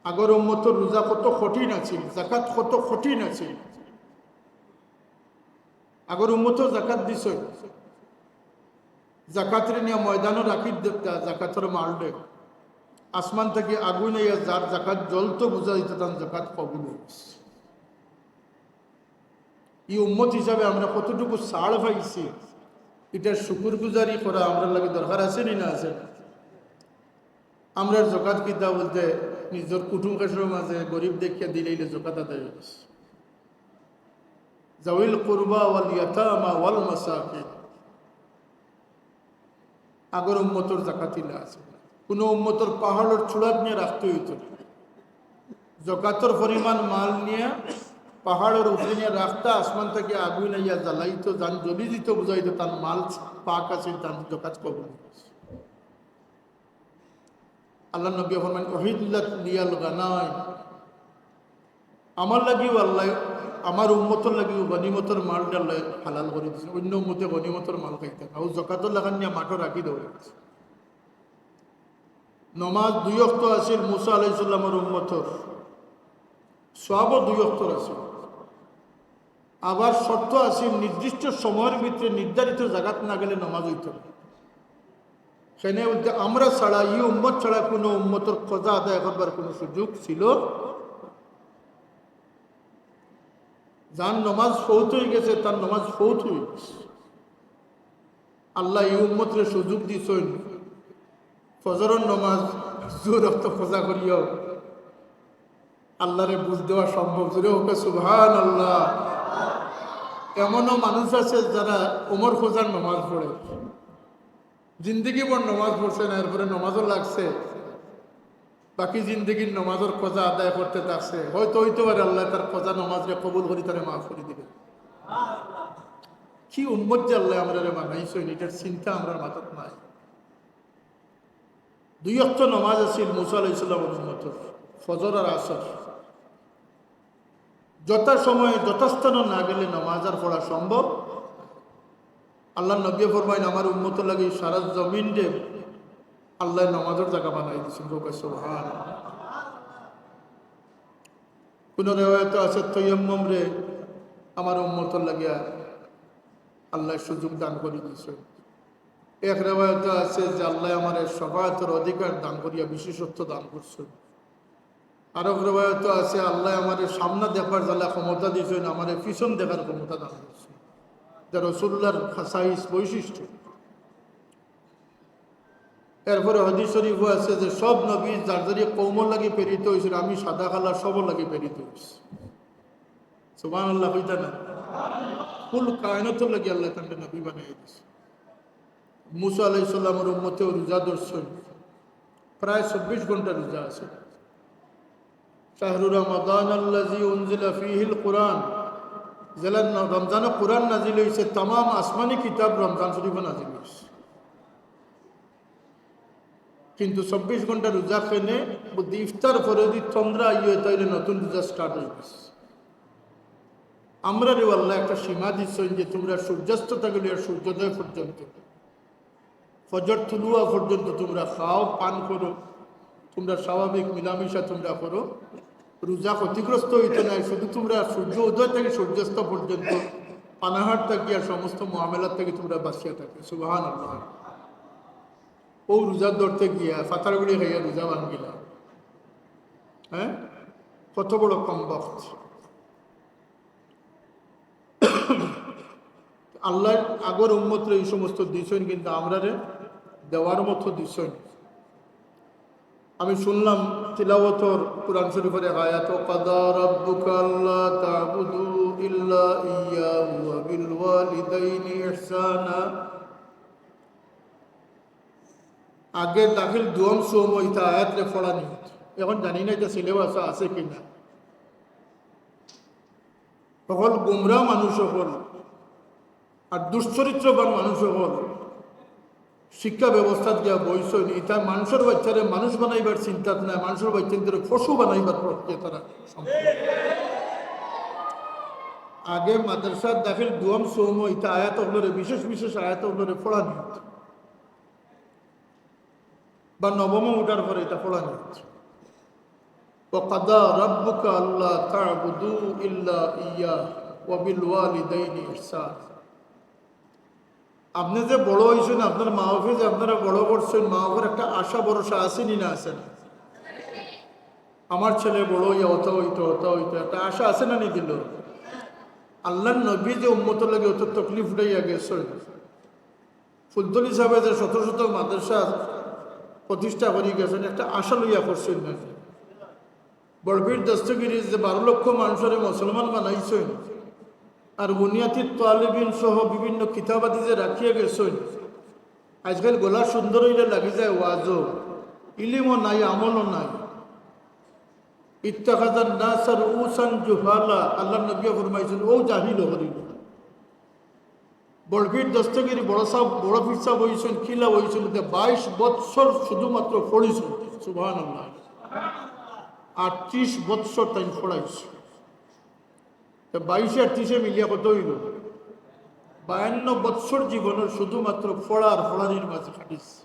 আগর উম্মতের রোজা কত কঠিন আছে, যাকাত কত কঠিন আছে। আগর উম্মতও যাকাত দিছে, জাকাতের নিয়ে ময়দানও রাখি দেবতা জাকাতের মাল দে। আসমান থেকে আগুন আইয়া যার জাকাত জ্বলতো বুঝা দিত তার জাকাত কবুল হয়েছে। এই উম্মত হিসাবে আমরা কতটুকু ছাড় পাইছি, এটার শুকুরগুজারি করা আমরা লাগে দরকার আছে না আছে? আমরা জাকাত কিতা বলতে নিজের কুটুম কাছের মাঝে গরিব দেখিয়া দিলেইলে জাকাত আদায় হয়েছে। জাউল কুরবা ওয়াল ইয়াতামা ওয়াল মাসাকিন, আগর উম্মতর জাকাতিলা আছে। কোনো উম্মতর পাহাড়ের চূড়াত নিয়ে রাখতে হইত, জাকাতের পরিমাণ মাল নিয়ে পাহাড়ের উপরে নিয়ে রাখতা, আসমান থেকে আগুন আইয়া জ্বালাইতো, যান জ্বলি দিত, বুঝাইতো তার মাল পাক আছে, তার জাকাত কবুল হয়েছে। আল্লাহ নবী ফরমান উহিল্লাত লিয়াল গানাইম, আমার লাগিও আল্লাহ আমার উম্মতর লাগিও গনিমতের মালটা আল্লাহ হালাল করে দিয়েছে। অন্য উম্মতে গনিমতের মাল খাইতে না, ও জাকাতুল লাগান নিয়ে মাঠও রাখি দেওয়া গেছে। নমাজ 2 ওয়াক্ত আছিল মুসা আলাইহিস সালামের উম্মতর, সওয়াবও 2 ওয়াক্ত আছে। আবার শর্ত আছে নির্দিষ্ট সময়ের ভিতরে নির্ধারিত জায়গাত না গেলে নামাজ হইত না। সেখানে বলতে আমরা ছাড়া, এই উম্মত ছাড়া কোনো উম্মতর কজা আদায় করবার কোনো সুযোগ ছিল। যার নমাজ ফৌত হয়ে গেছে তার নমাজ ফৌত হয়ে গেছে। আল্লাহ এই উম্মতের সুযোগ দিছেন ফজরের নমাজ 2 ওয়াক্ত কজা করিও আল্লাহরে বুঝ দেওয়া সম্ভব। জোরে হোক সুবহানাল্লাহ। এমনও মানুষ আছে যারা ওমর খোঁজার নমাজ পড়ে, জিন্দগি ভর নমাজ পড়ছে না, এরপরে নমাজও লাগছে, বাকি জিন্দগির নমাজের খোঁজা আদায় করতে থাকছে। হয়তো হইতে পারে আল্লাহ তার খোঁজা নমাজকে কবুল করি তারে মাফ করে দিবে। কি উম্মত যে আল্লাহ আমরা বানাইছেন, এটার চিন্তা আমরা মাথাত নাই। 2 ওয়াক্ত নমাজ আছিল মুসা আলাইহিস সালামের উম্মতের, ফজর আর আসর। যথা সময়ে যথাস্থানে না গেলে নামাজ আর পড়া সম্ভব। আল্লাহ নবী ফরমাইন আমার উম্মতের লাগে সারা জমিন রে আল্লাহ নামাজের জায়গা বানাই দিয়েছেন। সুবহানাল্লাহ। কোন রিওয়ায়াতে আছে তায়াম্মুম রে আমার উম্মতের লাগিয়া আল্লাহ সুযোগ দান করে দিয়েছেন। এক রিওয়ায়াতে আছে যে আল্লাহ আমার শাফাআতের অধিকার দান করিয়া বিশেষত্ব দান করছেন। আরো রিওয়ায়াতে আছে আল্লাহ আমার সামনে দেখার জ্বালা ক্ষমতা দিয়েছেন, আমার পিছন দেখার ক্ষমতা দান করছেন, যা রাসূলুল্লাহর খাসাইস বৈশিষ্ট্য। এরপরে হাদিস শরীফ আছে যে সব নবী যার যার কওমর লাগি প্রেরিত হয়েছিল, আমি সাদা কালা সবর লাগি প্রেরিত হয়েছি। সুবহানাল্লাহ। হইতা না কুল কায়নাতের লাগি আল্লাহ তাআলা নবী বানাই দিয়েছে। মুসা আলাইহিস সালামের উম্মতেও রোজা ধরছেন, প্রায় 24 ঘন্টা রোজা আছে। শাহরু রমাদান আল্লাযী উনজিলা ফীহিল কুরআন, যেলা রমজানে কুরআন নাজিল হয়েছে, তাম আসমানি কিতাব রমজান শরীফে নাজিল হয়েছে। কিন্তু 24 ঘন্টা রোজা খেনে বুদ্ধি ইফতার পরে যদি চন্দ্র আইয়ে তাইলে নতুন রোজা স্টার্ট হয়ে গেছে। আমরা রে আল্লাহ একটা সীমা দিচ্ছেন যে তোমরা সূর্যাস্ত থাকলে আর সূর্যোদয় পর্যন্ত, ফজর তুলুয়া পর্যন্ত তোমরা খাও পান করো, তোমরা স্বাভাবিক মিলামিশা তোমরা করো, রোজা ক্ষতিগ্রস্ত হইতে নাই। শুধু তোমরা সূর্য উদয় থেকে সূর্যাস্ত পর্যন্ত পানাহার থাকি আর সমস্ত মহামেলার থেকে তোমরা বাঁচিয়া থাকে। সুবহানাল্লাহ। ও রোজা ধরতে গিয়া ফাতারগুলি খাইয়া রোজা ভাঙ্গিলা, হ্যাঁ, কত বড় কম বক্ত। আল্লাহ আগর উম্মতরে এই সমস্ত দিছেন, কিন্তু আমরা রে দেওয়ার মতো দিছেন। আমি শুনলাম তিলাওয়াতর কুরআন শরীফের আয়াত, কাদা রাব্বুকা আল্লা তা'বুদু ইল্লা ইয়্যাহু ওয়া বিল ওয়ালিদাইনি ইহসানা। আগে দাখিল দুয়াম সোম ওইটা আয়াত রে পড়া নি, এখন জানি না এটা সিলেবাস আছে কিনা। সকল গুমরাহ মানুষ হল আর দুশ্চরিত্রবান মানুষ হল শিক্ষা ব্যবস্থা দিয়া বইসই এটা মানুষের বাচ্চারে মানুষ বানাইবার চিন্তা নাই, মানুষের বাচ্চাদের পশু বানাইবার প্রক্রিয়া তারা। আগে মাদ্রাসার দাখিল দুয়াম সোম এটা আয়াত হলরে বিশেষ বিশেষ আয়াত হলরে পড়া নি, বা নবম উঠার পরে এটা পড়া নি। وَقَضَى رَبُّكَ أَلَّا تَعْبُدُوا إِلَّا إِيَّاهُ وَبِالْوَالِدَيْنِ إِحْسَانًا। আপনি যে বড় হয়েছেন, আপনার মা বাবা যে আপনারা বড় করছেন, মা বাবার একটা আশা ভরসা আছে নি না আছে না? আমার ছেলে বড় হইয়া অত হইতো একটা আশা আছে না নি দিল। আল্লাহ নবী যে উম্মত লাগে অত তকলিফ উঠাইয়া গেছে। ফুলতলি সাহেব যে শত শত মাদ্রাসা প্রতিষ্ঠা করে গেছেন, একটা আশা লইয়া করছেন না। বড়বীর দস্তগিরি যে 12 লক্ষ মানুষের মুসলমান বানাইছেন, আর বুনিয়াতি তালিবিন সহ বিভিন্ন কিতাবাদি যে রাখিয়া গেছেন, আজকাল গোলা সুন্দর হইলে লাগি যায় ওয়াজও, ইলিমও নাই, আমলও নাই। ইত্তাখাযান নাসা রুউসান জুহালা, আল্লাহ নবী ফরমাইছেন ও জাহিল হরিল। বড়বীর দস্তগিরি বড় পীর সাহেব হইছেন, কিলা হইছেন 22 বৎসর শুধুমাত্র পড়িছেন। সুবহানাল্লাহ। 38 বৎসর তাই পড়াইছে। 22 আর 30 মিলিয়া কত হইল? 52 বৎসর জীবনের শুধুমাত্র ফড়ানির মাঝে কাটিছে।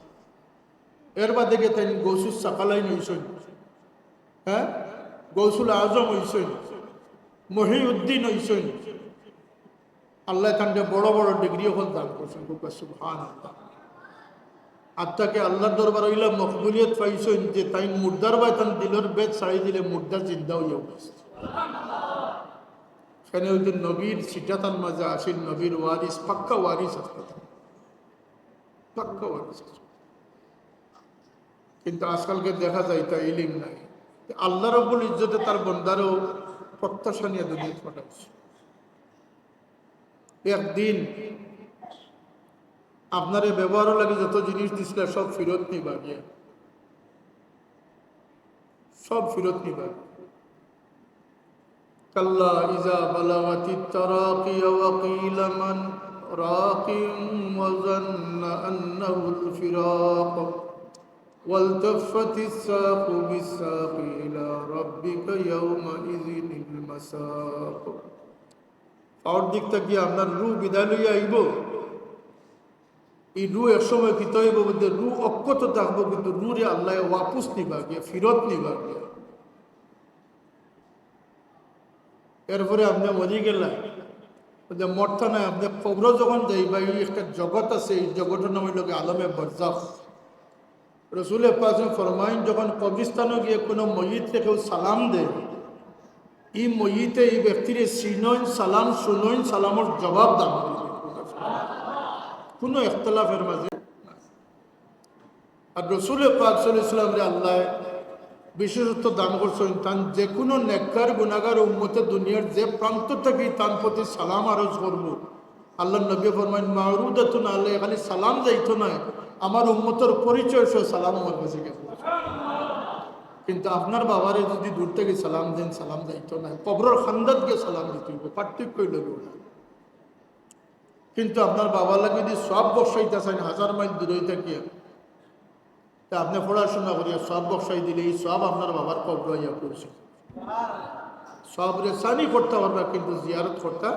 এর বাদে গে তাই গৌসুল সাকালাইন হইছেন, হ্যাঁ, গৌসুল আজম হইছেন, মহিউদ্দিন হইছেন। আল্লাহ তাকে বড় বড় ডিগ্রি হল দান করছেন। সুবহানাল্লাহ। আত্মাকে আল্লাহর দরবার হইলা মকবুলিয়ত পাইছেন যে তাই মুর্দার বাই তান দিলের বেদ ছাড়ি দিলে মুর্দার জিন্দা হইয়া গেছে। সেখানে ওই যে নবীর সিটা তার মাঝে আসেন, নবীর ওয়ারিস, পাক্কা ওয়ারিস আছে, পাক্কা ওয়ারিস আছে। কিন্তু আজকালকে দেখা যায় তা ইলিম নাই। আল্লাহ রাব্বুল ইজ্জতে তার বন্দারও প্রত্যাশা নিয়ে দুনিয়া পাঠাচ্ছে। একদিন আপনার ব্যবহারও লাগে যত জিনিস দিছিল সব ফেরত নিবা গিয়া, সব ফেরত নিবা। কাল্লা ইজা বালাগাতিত তারাকি ওয়া কিলা মান রাকিম ওয়া যান্না আন্নাহুল ফিরাক ওয়ালতাফাতিস সাকু বিস-সাকি ইলা রাব্বিকা ইয়াওমাইযিনিল মাসাক। আর দিক থেকে আপনার রূহ বিদায় লইয়া আইব। এই রূহ একসময় কিত হইব, বলতে রূহ অক্ষত থাকবো, কিন্তু রূহে আল্লাহ ওয়াপুস নিবা গিয়া, ফিরত নিবা গিয়া। এরপরে আপনি মরি গেলা, মরতা নাই, আপনি কবর যখন যাইবা, এই একটা জগৎ আছে, এই জগতের নাম হইল আলমে বরজাখ। রসুল পাক ফরমাইন, যখন কবরিস্তানে গিয়ে কোনো ময়িতকে কেউ সালাম দেয়, এই ময়িতে এই ব্যক্তির চিনইন, সালাম শুনইন, সালামর জবাব দান করবে, কোনো ইখতিলাফের মাঝে। আর রসুল পাক সাল্লাল্লাহু আলাইহি ওয়াসাল্লাম রে আল্লাহ বিশেষত্ব দান করছেন, তান যে কোনো নেককার গুনাহগার উম্মতে দুনিয়ার যে প্রান্ত থেকে তার প্রতি সালাম আরজ করবো, আল্লাহ নবী ফরমাইন মারুদাতুন আলাইহি, খালি সালাম যাইতো না, আমার উম্মতের পরিচয় সহ সালাম আমার কাছে গেছে। কিন্তু আপনার বাবারে যদি দূর থেকে সালাম দেন, সালাম যাইতো না, কবরের খান্দাতকে সালাম দিতে হইব, পার্থক্য হইল। কিন্তু আপনার বাবার লাগে যদি সব বসাইতে চান 1000 মাইল দূরে থাকিয়া, তা আপনি পড়াশোনা করিয়া সব বসাই দিলে এই সব আপনার বাবার কবর হইয়া পড়ছে। সব রেসানি করতে পারবা, কিন্তু জিয়ারত করতে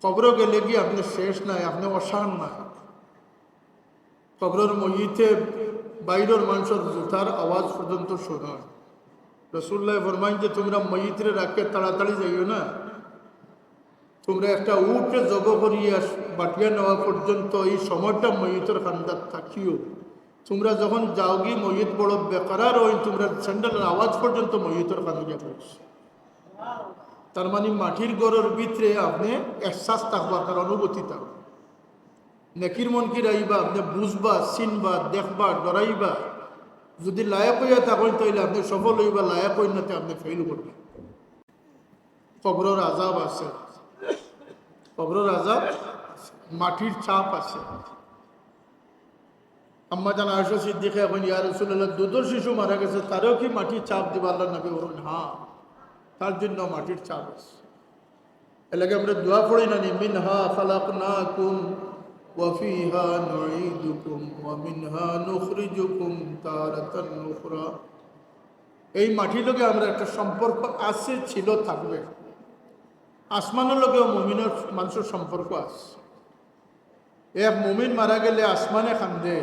কবর গেলে গিয়ে আপনি শেষ নাই, আপনি অসান না। কবরের মইতে বাইরের মানুষের জুতার আওয়াজ পর্যন্ত শোনা। রাসূলুল্লাহ ফরমাইন যে তোমরা মইতরে রাখে তাড়াতাড়ি যাইও না, তোমরা একটা উঠে জব করিয়া বাটিয়া নেওয়া পর্যন্ত এই সময়টা মইতের খান্দাত থাকিও। তোমরা যখন যাওগি মইত বড় বেকারার ওই তোমরা স্যান্ডেলের আওয়াজ পর্যন্ত মইতের খান্দিয়া পড়ছে। তার মানে মাটির ঘরের ভিতরে আপনি এহসাস থাকবা, তার অনুভূতি থাকবে। নেকির মনকির আইবা, আপনি বুঝবা, চিনবা, দেখবা, ডরাইবা। যদি লায়ক হইয়া থাকেন তাইলে আপনি সফল হইবা, লায়ক হইন না আপনি ফেল করবেন। কবরের আযাব আছে, কবরের আযাব, মাটির চাপ আছে। আম্মা জান আয়েশা সিদ্দিকা এখন ইয়া রাসূলুল্লাহ, দুধের শিশু মারা গেছে, তারও কি মাটির চাপ দিবা? আল্লাহ নবী বলেন হ্যাঁ, তার জন্য মাটির চাপ আছে। এর লাগে আমরা দোয়া পড়ি না, মিনহা খালাকনাকুম ওয়া ফিহা নুঈদুকুম ওয়া মিনহা নুখরিজুকুম তারাতান উখরা। এই মাটির লগে আমরা একটা সম্পর্ক আছে, ছিল, থাকবে। আসমানের লগেও মুমিনের মানুষের সম্পর্ক আছে। এক মুমিন মারা গেলে আসমানে কান্দে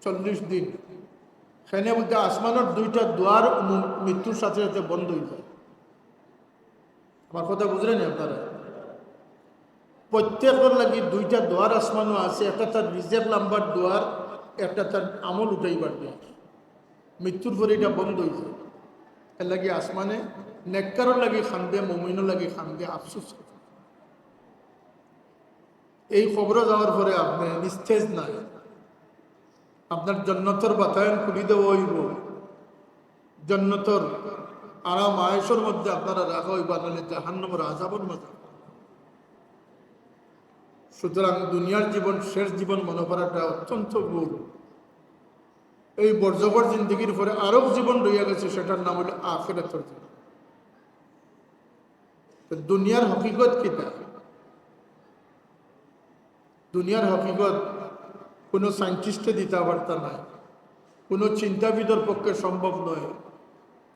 40 দিন। সেখানে বলতে আসমানের 2টা দুয়ার মৃত্যুর সাথে সাথে বন্ধ হয়ে যায়। আমার কথা বুঝলেন আপনারা? প্রত্যেকের লাগি 2টা দুয়ার আসমানও আছে, একটা তার রিজার্ভ নাম্বার দুয়ার, একটা তার আমল উঠাইবার দুয়ার। মৃত্যুর পরে এটা বন্ধ হয়ে যায়। এর লাগে আসমানে নেককারও লাগে খান্দে, মুমিনও লাগে খান্দে, আফসোস করে। এই খবরে যাওয়ার পরে আপনি নিস্তেজ নাই, আপনার জন্নতর বাতায়ন খুলি দেওয়া হইব, জন্নতর আরাম আয়েশের মধ্যে আপনারা রাখা হইব, নাহলে জাহান্নামের আযাবের মধ্যে। সুতরাং দুনিয়ার জীবন শেষ জীবন মনে করাটা অত্যন্ত ভুল। এই বর্জবর জিন্দগির পরে আরব জীবন রইয়া গেছে, সেটার নাম হলো আখিরাতের জীবন। দুনিয়ার হকিকত কিতা? দুনিয়ার হকিকত কোনো সায়েন্টিস্টে দিতে পারতা নাই, কোনো চিন্তাবিদের পক্ষে সম্ভব নয়,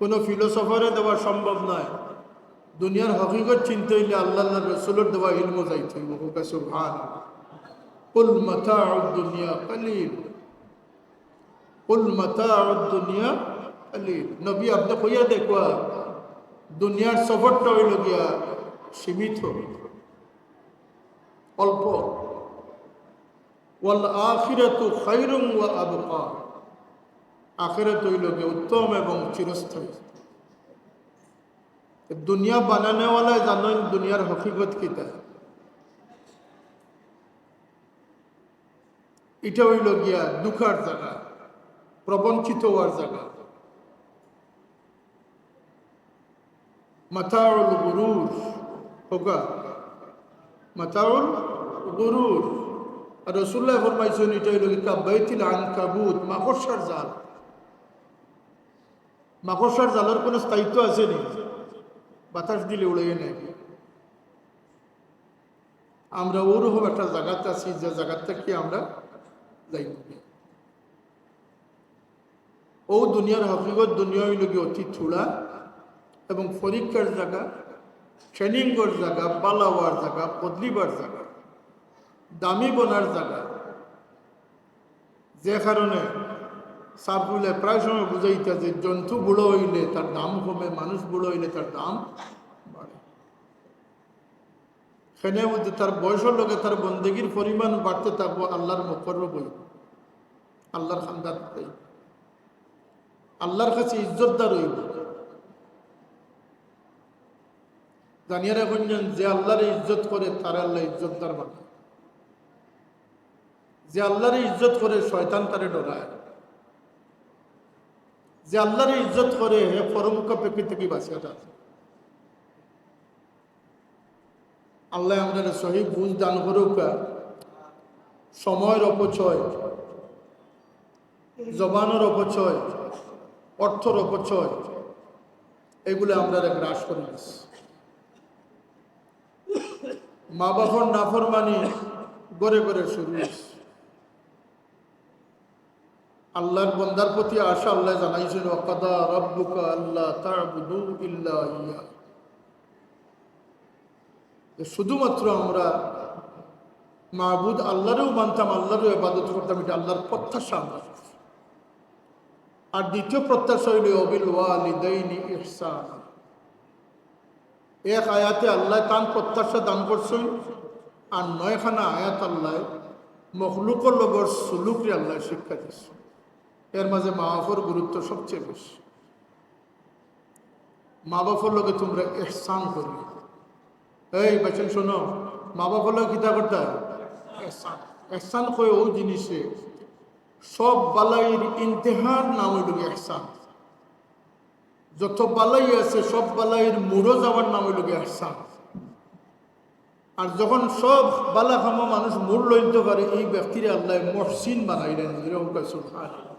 কোনো ফিলোসফারে দেওয়া সম্ভব নয়। দুনিয়ার হকিকত চিনতে হইলে আল্লাহ রসুলের দেওয়া ইলম যাইতে হইব। সুবহানাল্লাহ। কুল মাতাউদ দুনিয়া কলিল, কুল মাতাউদ দুনিয়া কলিল। নবী আপনি কইয়া দেখবা দুনিয়ার সফরটা হইল গিয়া সীমিত, অল্প। ওয়াল আখিরাতু খায়রুন ওয়া আবকা, আখিরাত হইল গিয়া উত্তম এবং চিরস্থায়ী। দুনিয়া বানানেওয়ালা জানেন দুনিয়ার হকিকত কিতা। এটা হইল গিয়া দুঃখার জায়গা, প্রবঞ্চিত হওয়ার জায়গা। মাতাউল গুরুর হোকা, মাতাউল গুরুর। আর রাসূলুল্লাহ ফরমাইছেন এটা হইল গিয়া বাইতুল আনকাবুত, মাকড়সার জাল। মাকড়সার জালের কোনো স্থায়িত্ব আছে নি? বাতাস দিলে উড়াইয়ে নেয়। আমরা ওরকম একটা জায়গাতে আছি যে জায়গাটা কি আমরা যাই। ও দুনিয়ার হকিকত দুনিয়া হইল গিয়ে অতি থোড়া এবং পরীক্ষার জায়গা, ট্রেনিংয়ের জায়গা, পালাওয়ার জায়গা, বদলিবার জায়গা, দামি বোনার জায়গা। যে কারণে সাপুলে প্রায় সময় বুঝাইতে যে জন্তু বুড়ো হইলে তার দাম কমে, মানুষ বুড়ো হইলে তার দাম বাড়ে। সেখানে মধ্যে তার বয়সের লোকে তার বন্দেগীর পরিমাণ বাড়তে থাকবো, আল্লাহর মুকররব হইব, আল্লাহর খান্দাত হইব, আল্লাহর কাছে ইজ্জতদার হইব। জানিয়ে রাখুন যে আল্লাহর ইজ্জত করে তার আল্লাহ ইজ্জতদার বানায়। যে আল্লাহর ইজ্জত করে শয়তান তারে ডরায়। যে আল্লাহর ইজ্জত করে হে পরমুখাপেক্ষী থেকে বাঁচিয়ে থাকে। আল্লাহ আমাদের সহি বুঝ দান করুক। সময়ের অপচয়, জবানের অপচয়, অর্থর অপচয়, এগুলো আমরা গ্রাস করে নিচ্ছি। মা বাবার নাফরমানি গড়ে গড়ে শুরু হয়েছে। আল্লাহর বন্দার প্রতি আশা আল্লাহ জানাইছেন ওয়াকাদা রাব্বুকা আল্লা তা'বুদু ইল্লা ইয়্যা, শুধুমাত্র আমরা মাবুদ আল্লাহরেও মানতাম, আল্লাহরও ইবাদত করতাম, এটা আল্লাহর প্রত্যাশা আমরা। আর দ্বিতীয় প্রত্যাশা হইল ওয়াবিল ওয়ালিদাইনি ইহসান। এক আয়াতে আল্লাহ তার প্রত্যাশা দান করছেন, আর 9খানা আয়াত আল্লাহ মখলুকর লগর সুলুকরে আল্লাহ শিক্ষা দিচ্ছে। এর মাঝে মা বাবার গুরুত্ব সবচেয়ে বেশি। মা বাবার লগে তোমরা ইহসান করবে। এই বেচেন শোনো, মা বাবার লগে কিতা করতে হয়? ইহসান। ইহসান কই ওই জিনিসে সব বালাইয়ের ইন্তেহার নাম হইল ইহসান। যত বালাই আছে সব বালাইয়ের মুড়ো যাওয়ার নাম হইল ইহসান। আর যখন সব বালা খামো মানুষ মূল লইতে পারে, এই ব্যক্তির আল্লাহ মহসিন বানাইলেন। সুবহানাল্লাহ।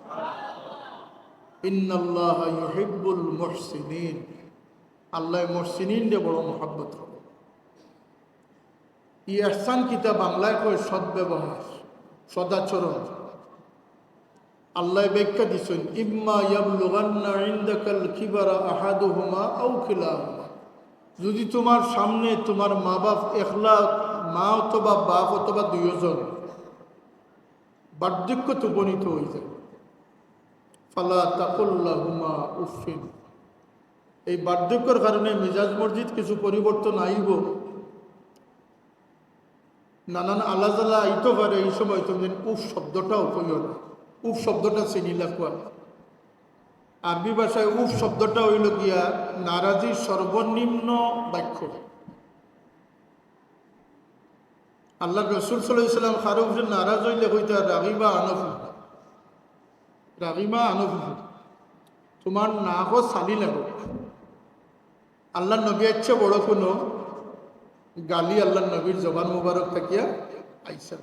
ইন্নাল্লাহা ইউহিব্বুল মুহসিনিন, আল্লাহ মুহসিনিনদের বড় মহব্বত করে। এই ইহসান কিতা বাংলায় কয় সদ্ব্যবহার, সদাচরণ। আল্লাহ ব্যাখ্যা দিচ্ছেন ইম্মা ইয়াবলুগান্না ইনদাকাল কিবারা আহাদুহুমা আও কিলাহুমা, যদি তোমার সামনে তোমার মা বাপ একলা, মা অথবা বাপ অথবা দুইজন বার্ধক্যতে উপনীত হয়ে যায়, ফালা তাকুল্লাহুমা উফিন, এই বার্ধক্যের কারণে মিজাজ মসজিদ কিছু পরিবর্তন আইব, নানান আলাজালা আইতে পারে। এই সময় তুমি উফ শব্দটাও কইও না। উফ শব্দটা চিনি লাগুয়া, আরবি ভাষায় উফ শব্দটা হইল গিয়া নারাজির সর্বনিম্ন বাক্য। আল্লাহ রসুল সাল্লাল্লাহু আলাইহি ওয়াসাল্লাম কারো উপরে নারাজ হইলে কইতা রাগিবা আনফু, রাগিমা আনফু, তোমার না হো সালি লাগো। আল্লাহ নবী ইচ্ছে বড় কোনো গালি আল্লাহ নবীর জবান মুবারক থাকিয়া আইসা।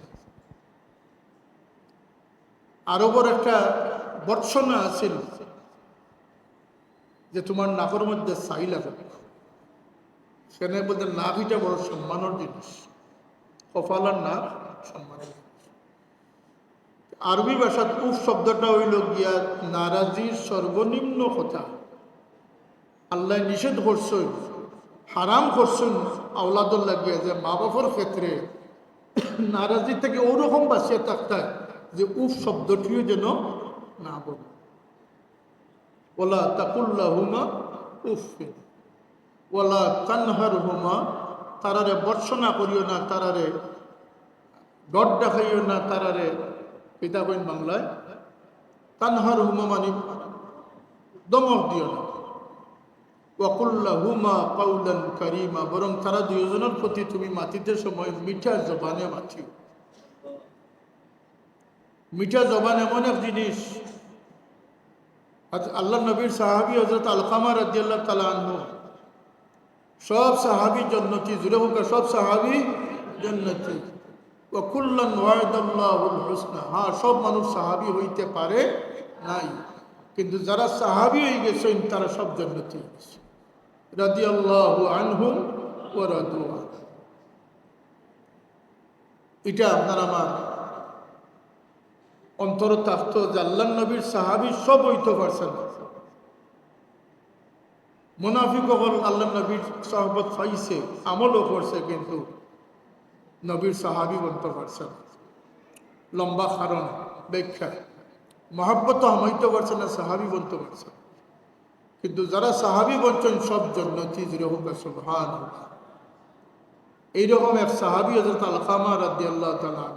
আরবর একটা বর্ষনা আছিল যে তোমার নাকের মধ্যে ছাই লাগে, সেখানে বলতে নাক এটা বড় সম্মানের জিনিস, কপালার নাক সম্মানের জিনিস। আরবি ভাষাত উফ শব্দটা হইল গিয়া নারাজির সর্বনিম্ন কথা। আল্লাহ নিষেধ করছেন, হারাম করছেন আওলাদুল লাগিয়া যে মা বাবার ক্ষেত্রে নারাজি থেকে ওরকম বাঁচিয়ে থাকতে হয় যে উফ শব্দটিও যেন না বলে। ওলা তাকুল্লাহুমা উফিন ওলা তানহারহুমা, তারারে বর্ষনা করিও না, তারারে ডট দেখাইও না, তারারে পিতা কইন বাংলায় তানহারহুমা মানে দমক দিও না। ওয়াকুল্লাহুমা কাউলান কারিমা, বরং তারা দুইজনের প্রতি তুমি মাতিতে সময় মিঠা জবানে মাতিও। মিঠা জবান এমন এক জিনিস, আল্লাহ নবীর সাহাবী হযরত আলকামা রাদিয়াল্লাহু তাআলা আনহু, সব সাহাবী জান্নাতি, জুড়ে হোক সব সাহাবী জান্নাতি। ওয়া কুল্লান ওয়াদাল্লাহুল হুসনা, হ্যাঁ সব মানুষ সাহাবী হইতে পারে নাই, কিন্তু যারা সাহাবী হয়ে গেছেন তারা সব জান্নাতি হয়ে গেছে। রাদিয়াল্লাহু আনহুম ওয়া রাদু আনহু। এটা আপনার আমার অন্তর থাকতো যে আল্লাহ নবীর সাহাবী সব হইতে পারছেন। মুনাফিক হল আল্লাহ নবীর সাহবত পাইছে, আমলও করছে, কিন্তু নবীর সাহাবী বলতে পারছে না। লম্বা কারণ ব্যাখ্যা, মহাব্বত হামাইতে পারছে না, সাহাবী বলতে পারছে না। কিন্তু যারা সাহাবী বলছেন সব জান্নাতি, যেরকম সুবহানাল্লাহ। এইরকম এক সাহাবী হযরত আলকামা রাদিয়াল্লাহু তাআলা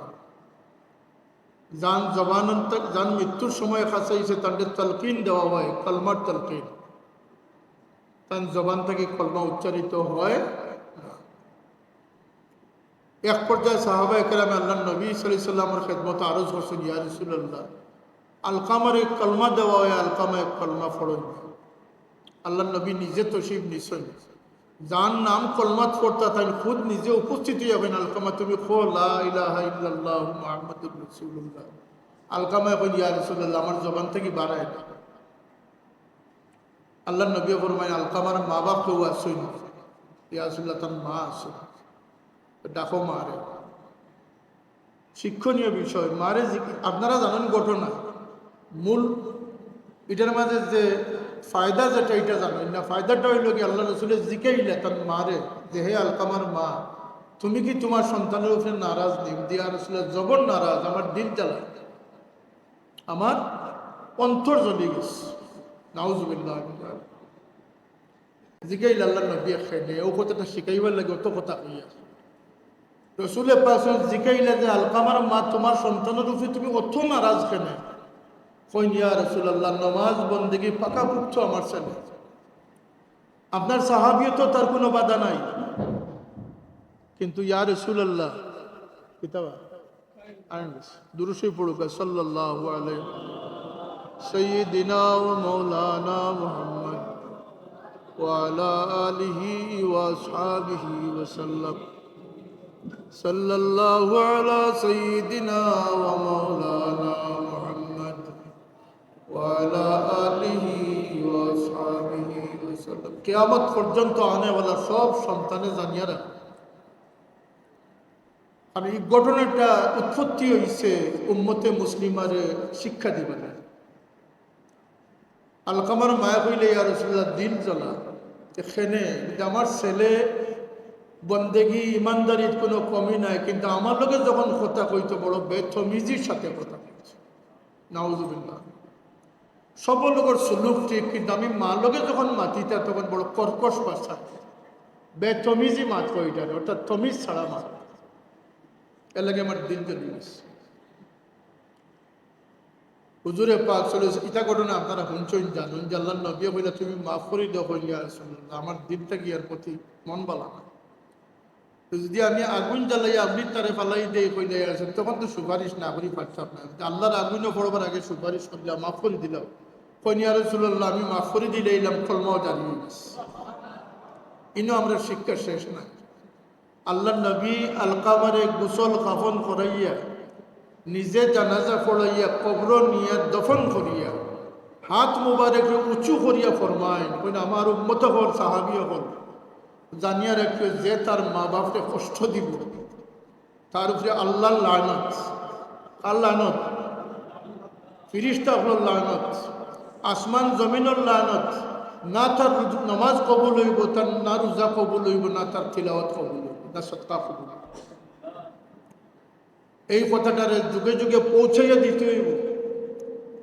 যান জবানন্ত যান মৃত্যুর সময় খাসাইছে, তাদের তালকিন দেওয়া হয়, কলমার তালকিন, তার জবান থেকে কলমা উচ্চারিত হয়। এক পর্যায়ে সাহাবা একরামে আল্লাহ নবী সাল্লাল্লাহু আলাইহি ওয়াসাল্লামের খিদমতে আরজ করছেন, ইয়া রাসূলুল্লাহ, আলকামার এক কলমা দেওয়া হয়, আলকামা এক কলমা পড়েন। আল্লাহ নবী নিজে তশরিফ নিছেন, যার নাম কলমাত পড়তা তাই খুদ নিজে উপস্থিত হবেন। আলকামা তুমি খো লা ইলাহা ইল্লাল্লাহ মুহাম্মাদুর রাসূলুল্লাহ। আলকামা এখন ইয়া রাসূলুল্লাহ আমার জবান থেকে বাড়ায় না। আল্লাহ নবী ফরমায় আলকামার মা বাপ কেউ আসেন, ইয়া রাসূলুল্লাহ তার মা আসে, ডাকো মারে। শিক্ষণীয় বিষয়, মারে আপনারা জানেন ঘটনা মূল এটার মাঝে যে ফায়দা যেটা এটা জানেন না। ফায়দাটা হইল কি আল্লাহ রসুলের জিকাইলে তার মারে যে হে আলকামার মা, তুমি কি তোমার সন্তানের উপরে নারাজ নেই? দিয়া রসুলের জবর নারাজ, আমার দিল জ্বালায়, আমার অন্তর জ্বলে গেছে। নাউজুবিল্লাহ। জিকাইল আল্লাহ নবী খাইলে ও কথাটা শিখাইবার লাগে, অত কথা হইয়া রসুলের পাশে জিকাইলে যে আলকামার মা তোমার সন্তানের উপরে তুমি অত নারাজ কেন? কইন ইয়া রাসূলুল্লাহ নামাজ বন্দেগী পাকা পুক্ত আমার ছেলে, আপনার সাহাবিয়ত তার কোনো বাধা নাই, কিন্তু ইয়া রাসূলুল্লাহ কিতাবা আনস দুরূশই পড়ুক সাল্লাল্লাহু আলাইহি সাইয়্যিদিনা ওয়া মাওলানা মুহাম্মদ ওয়া আলা আলিহি ওয়া আসহাবিহি ওয়া সাল্লাম। সাল্লাল্লাহু আলা সাইয়্যিদিনা ওয়া মাওলানা মুহাম্মদ ওয়া আলা আলিহি ওয়া আসহাবিহি ওয়া সাল্লাম। কিয়ামত পর্যন্ত আনেওয়ালা সব সন্তানে জানিয়ে রাখ। আর এই ঘটনাটা উৎপত্তি হয়েছে উম্মতে মুসলিমারে শিক্ষা দিবে না। আলকামার মায়া কইলে ইয়া রাসূলুল্লাহ দিল জ্বলা, এখানে আমার ছেলে বন্দেগি ইমানদারির কোনো কমি নাই, কিন্তু আমার লোকের যখন কথা কইতো বড় বেতমিজির সাথে কথা কইছে। নাউজুবিল্লাহ। সব লোকের সুলুক ঠিক, কিন্তু আমি মা লোকে যখন মাতিতা তখন বড় কর্কশ ভাষা, বেতমিজি মাত কইটা, অর্থাৎ তমিজ ছাড়া মাত। এর লাগে আমার দিল জ্বলে গেছে। হুজুরে পাক চলে ইটা ঘটনা আপনারা শুনছেন জানুন যে আল্লাহ নবী বলে তুমি মাফ করে দাও কইয়া আমার দিনটা কি আর প্রতি মন বালা না। তো যদি আমি আগুন জ্বালাই আপনি তারে ফালাই দেই কইলে আসেন তখন তো সুপারিশ না করি পারতাম না। আল্লাহর আগুনও পড়বার আগে সুপারিশ করলাম মাফ করে দিলাম কইনিয়া রাসূলুল্লাহ আমি মাফ করে দিলে এলাম কলমাও জারি হয়ে গেছে। ইনো আমরা শিক্ষা শেষ নাই। আল্লাহ নবী আলকাবারে গোসল কাফন করাইয়া নিজে জানাজা পড়াইয়া কবর নিয়ে দফন করিয়া হাত মুবারকে উঁচু করিয়া ফরমায় কইনা আমার উম্মত হল সাহাবী হল জানিয়া রাখবে যে তার মা বাপকে কষ্ট দিব তার উপরে আল্লাহর লানত। কার লানত? ফিরিস্তা হল লানত, আসমান জমিনের লানত। না তার নামাজ কবুল হইব, তার না রোজা কবুল হইব, না তার তিলাওয়াত কবুল হইব, না সদকা কবুল হইব। এই কথাটারে যুগে যুগে পৌঁছাইয়া দিতে হইব।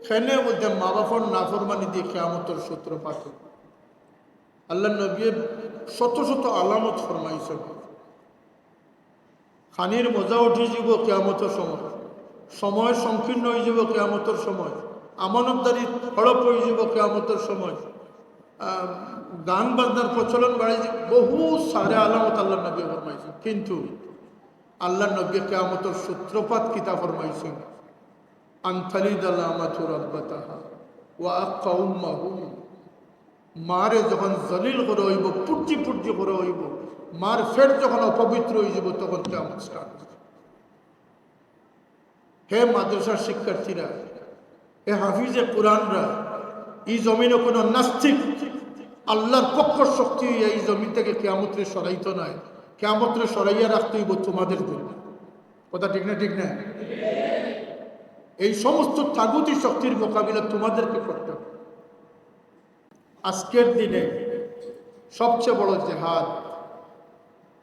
সেনে মধ্যে মা বাপর নাফরমানি দিয়ে কিয়ামতের সূত্রপাত হইব। আল্লাহ নবী শত শত আলামত ফরমাইছেন। খানির মজা উঠে যাব কিয়ামতের সময়, সময় সংকীর্ণ হয়ে যাব কিয়ামতের সময়, আমানতদারি হড়প হয়ে যাব কিয়ামতের সময়, গান বাজনার প্রচলন বাড়ে, বহু সারে আলামত আল্লাহ নবী ফরমাইছেন। কিন্তু আল্লাহ নবী কিয়ামতের সূত্রপাত কিতা ফরমাইছেন? আনথালিদ আলামাতু রাব্বাতাহা ওয়া আক্কা উম্মাহু। মারে যখন জলিল করে হইব, পুর্জি পুর্জি করে হইব, মার ফের যখন অপবিত্র হয়ে যাব, তখন কিয়ামত স্টার্ট। হে মাদ্রাসার শিক্ষার্থীরা, হে হাফিজে কোরআনরা, এই জমিনে কোনো নাস্তিক আল্লাহর পক্ষ শক্তি এই জমিন থেকে কিয়ামতরে সরাইতো নয়। কিয়ামতরে সরাইয়া রাখতে হইব তোমাদের জন্য। কথা ঠিক না? ঠিক না? এই সমস্ত তাগুতি শক্তির মোকাবিলা তোমাদেরকে করতে হবে। আজকের দিনে সবচেয়ে বড় জেহাদ,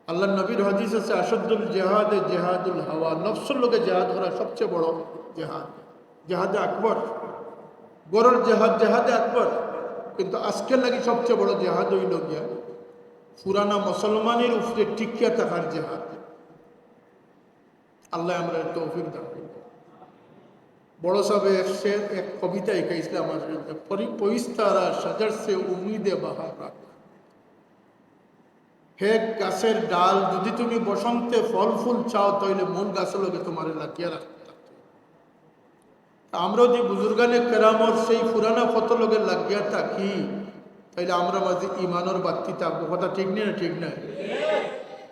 আল্লাহ নবীর হাদিস আছে আসাদুল জেহাদে জেহাদুল হাওয়া। নফসের লোকে জেহাদ করা সবচেয়ে বড় জেহাদ, জেহাদে আকবর। বড় জেহাদ জেহাদে আকবর। কিন্তু আজকের লাগি সবচেয়ে বড় জেহাদ হইল গিয়া পুরানা মুসলমানের উপরে টিকিয়া থাকার জেহাদ। আল্লাহ আমরা তৌফিক দান করব। বড় সাহেব এক কবিতা এঁকেছিল আমার, পরিস্তারা সাজার সে উম্মিদে বাহার রাখ। হে গাছের ডাল, যদি তুমি বসন্তে ফল ফুল চাও তাহলে মন গাছের লোকে তোমার লাগিয়ে রাখতে। আমরা যদি বুজুর্গানে কেরামর সেই পুরানা কত লোকের লাগিয়া থাকি, তাইলে আমরা মাঝে ইমানের বাত্তি থাকবো। কথা ঠিক নেই না? ঠিক নাই?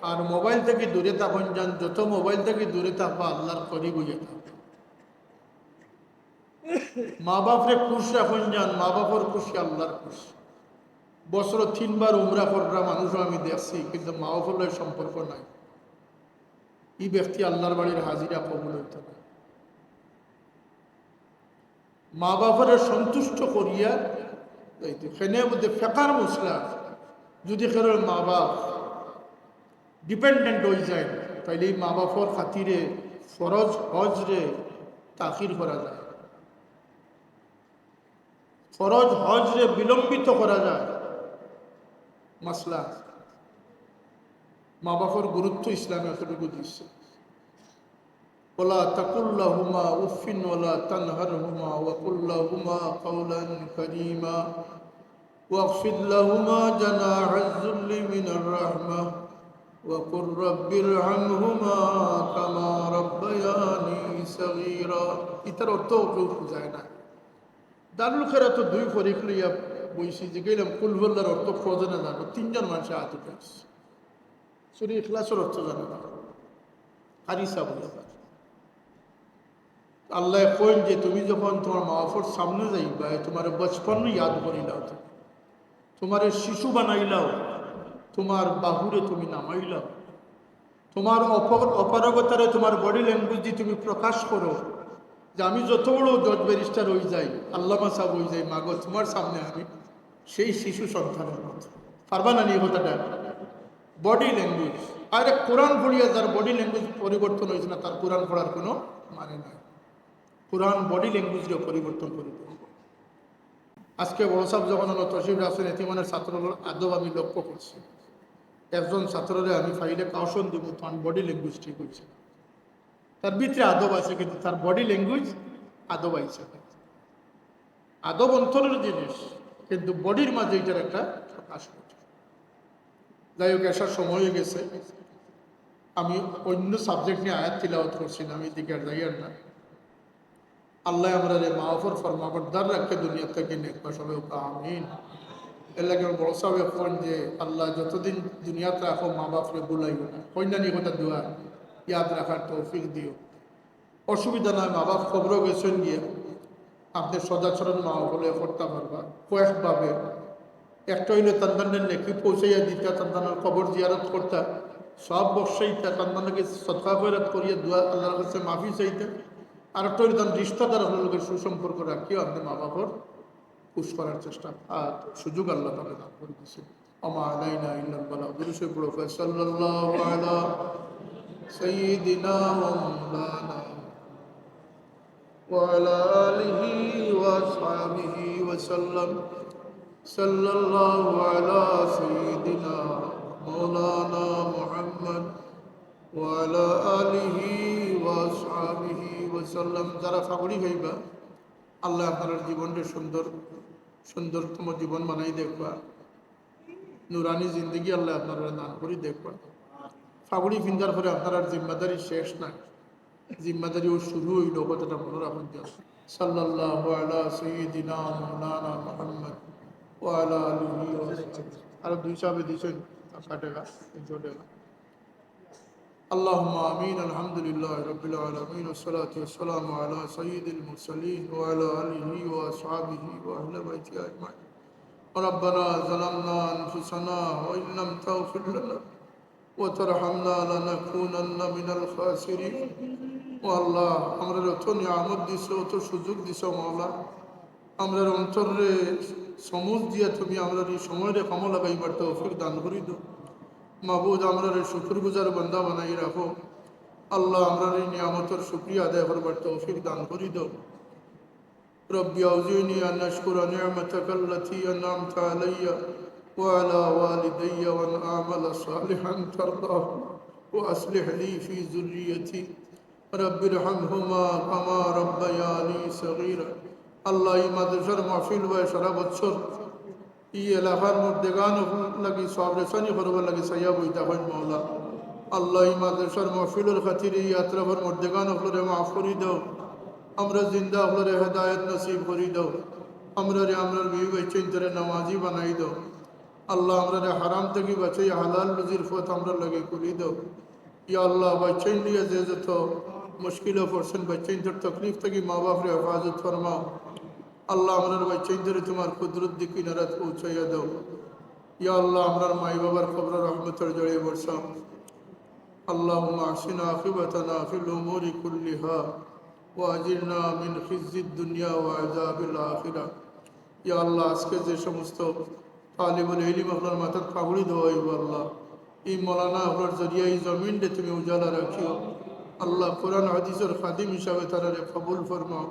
আর মোবাইল থেকে দূরে থাকুন যান, যত মোবাইল থেকে দূরে থাকবা আল্লাহর করি বুঝে থাকবে। মা বাপরে খুশ রাখুন যান, মা বাপর খুশি আল্লাহর খুশি। বছর 3 বার উমরা করা মানুষও আমি দেখছি, কিন্তু মা বাপের সম্পর্ক নাই। এই ব্যক্তি আল্লাহর বাড়ির হাজিরা কবুল হইতে না। মা বাপের সন্তুষ্ট করিয়া সেনে মধ্যে ফেকার মশলা, যদি কেন মা বাপ ডিপেন্ডেন্ট হয়ে যায়, তাইলে এই মা বাপর খাতিরে ফরজ হজরে তাখির করা যায়, ফরজ হজরে বিলম্বিত করা যায়। মাসলা মা বাপর গুরুত্ব ইসলামে এতটুকু দিচ্ছে। ওয়ালা তাকুল্লাহুমা উফিন ওয়ালা তানহারহুমা ওয়া কুল্লাহুমা কাওলান কারীমা ওয়াগফির লাহুমা জানাহাজ যুল্লি মিনার রাহমাহ ওয়া কুর রাব্বিরহামহুমা কামা রাব্বায়ানি সাগীরা। এটার অর্থ কেউ বুঝায় না। দারুল খেরা তো 2 ফরিক লইয়া বইছি, যে গেলাম কুলহুল্লাহর অর্থ প্রয়োজনে জানো। 3 জন মানুষে হাত উঠেছে, সূরা ইখলাসের অর্থ জানে না। হারিসা বলে আল্লাহ কইন যে তুমি যখন তোমার মা বাপর সামনে যাইবা, তোমার বচপন ইয়াদ করিলাও, তোমার শিশু বানাইলাও, তোমার বাহুরে তুমি নামাইলাও, তোমার অপারগতারে তোমার বডি ল্যাঙ্গুয়েজ দিয়ে তুমি প্রকাশ করো যে আমি যত বড় জজ ব্যারিস্টার হয়ে যাই, আল্লামা সাহেব হয়ে যাই, মাগো তোমার সামনে আমি সেই শিশু সন্তানের মতো। পারবা না নিয়ে কথাটা? Body language. আর কোরআন পড়িয়া যার বডি ল্যাঙ্গুয়েজ পরিবর্তন হয়েছে না, তার কোরআন পড়ার কোনো মানে নাই। কোরআন বডি ল্যাঙ্গুয়েজও পরিবর্তন করে দেবে। আজকে বড় সাহেব যখন হলো তশরিফ রাখছেন, এতিমানের ছাত্রর আদব আমি লক্ষ্য করছি। একজন ছাত্ররে আমি ফাইলে কাউশন দিব, তখন বডি ল্যাঙ্গুয়েজ ঠিক হয়েছে। তার ভিতরে আদব আছে, কিন্তু তার বডি ল্যাঙ্গুয়েজ আদব আইছে। আদব অন্তরের জিনিস, কিন্তু বডির মাঝে এটার একটা প্রকাশ ঘটে। যাই হোক, আসার সময় হয়ে গেছে। আমি অন্য সাবজেক্ট নিয়ে আয়াত তিলাওয়াত করছি না, আমি এদিকে আর যাই আর না। আল্লাহ আমরা রে মাহফর ফরমাবরদার রাখে দুনিয়া থেকে নেকবা সবাই আমিন। এর লাগে বড় সাহেব এখন যে আল্লাহ যতদিন দুনিয়াতে রাখো মা বাপরে বুলাইও না, কন্যানি কথা দোয়া ইয়াদ রাখার তৌফিক দিও। অসুবিধা নয়, মা বাপ খবরও গেছেন গিয়ে আপনি সদাচরণ মা বলে করতে পারবা কয়েকভাবে। একটা হইলে তান্দানের লেখি পৌঁছাইয়া দিতা, তান্দানের খবর জিয়ারত করতা, সব বর্ষাই তান্দানকে সৎকা ফেরত করিয়া দোয়া আল্লাহর কাছে মাফি চাইতে। আর একটা হইলে তার রিস্তাদার লোকের সুসম্পর্ক রাখিও আপনি মা বাপর পুশ করার চেষ্টা আর সুযোগ আল্লাহ তাআলা দান করে দিয়েছেন। আমা আলাইনা ইল্লাল বালাগ। দুরূদ পড়ো সাল্লাল্লাহু আলা সাইয়্যিদিনা ওয়া মাওলানা ওয়া আলা আলিহি ওয়া আসহাবিহি ওয়া সাল্লাম। সাল্লাল্লাহু আলা সাইয়্যিদিনা মাওলানা মুহাম্মদ ওয়া আলা আলিহি ওয়া আসহাবিহি ওয়া সাল্লাম। যারা ফাগড়ি হইবা আল্লাহ আপনার জীবনটা সুন্দরতম জীবন বানাই দেখবা, নুরানি জিন্দগি আল্লাহ আপনারা দান করি দেখবা। ফাগুড়ি ফিন্দার পরে আপনার জিম্মাদারি শেষ না, জিম্মাদারি ও শুরু হইল, কথাটা মনে রাখুন। সাল্লাল্লাহু আলা সাইয়্যিদিনা মাওলানা মুহাম্মদ ওয়া আলা আলিহি ওয়া সাহবিহি। আর দুই সাহাবে দিছেন 60 টাকা 300 টাকা। اللهم آمين. الحمد لله رب العالمين والصلاة والسلام على سيد المرسلين وعلى آله وأصحابه وأهل بيته أجمعين. ربنا ظلمنا أنفسنا وإن لم تغفر لنا وترحمنا لنكونن من الخاسرين. والله আমরা যত নিয়ামত দিছো, অত সুযোগ দিছো মাওলা, আমরা অন্তরে সমুজ দিয়া তুমি আমরা এই সময়ের কামল লাগাইবার তৌফিক দান করি দাও। মাবুদ আমরা শুকরগুজার বান্দা বানাই রাখো। আল্লাহ আমরা এই নিয়ামতের শুকরিয়া আদায় করবার তৌফিক দান করি দাও। ربي أوزعني أن أشكر نعمتك التي أنعمت علي وعلى والدي وأن أعمل صالحا ترضاه وأصلح لي في ذريتي رب ارحمهما كما ربياني صغيرا. الله মাদ্রাসার মাহফিল হয় সারা বছর এই এলাকার মধ্যে গান লাগি সব রেসানি করবার লাগি সাইয়া বইতা হয় মাওলা। আল্লাহ মাদ্রাসার মাহফিলের খাতিরে ইয়াত্রাবার মধ্যে গান হলরে মাফ করি দাও। আমরা জিন্দা হলরে হেদায়ত নসিব করি দাও। আমরা বিবি বাচ্চাইন্তরে নামাজি বানাই দাও। আল্লাহ আমরা হারাম থেকে বাঁচাই হালাল রুজির পথ আমরা লাগে খুলি দাও। ইয়া আল্লাহ বাচ্চাইন দিয়ে যে যত মুশকিলে পড়ছেন বাচ্চাইন্তর তকলিফ থেকে মা বাপরে হেফাজত ফরমাও। আল্লাহ আমরার বাচ্চাইন্তরে তোমার কুদরত দি কিনারাত পৌঁছাইয়া দাও। ইয়া আল্লাহ আমরার মাই বাবার কবর রহমতের জড়িয়ে বর্ষাও। اللهم احسن عاقبتنا في الامور كلها واجرنا من خزي الدنيا وعذاب الاخره. ইয়া আল্লাহ আজকে যে সমস্ত তালিবুল ইলম আপনার মাথার পাগড়ি দেওয়া হইব আল্লাহ, এই মৌলানা আপনার জরিয়া এই জমিনটা তুমি উজালা রাখিও। আল্লাহ কোরআন হাদিসের খাদিম হিসাবে তারা কবুল ফরমাও।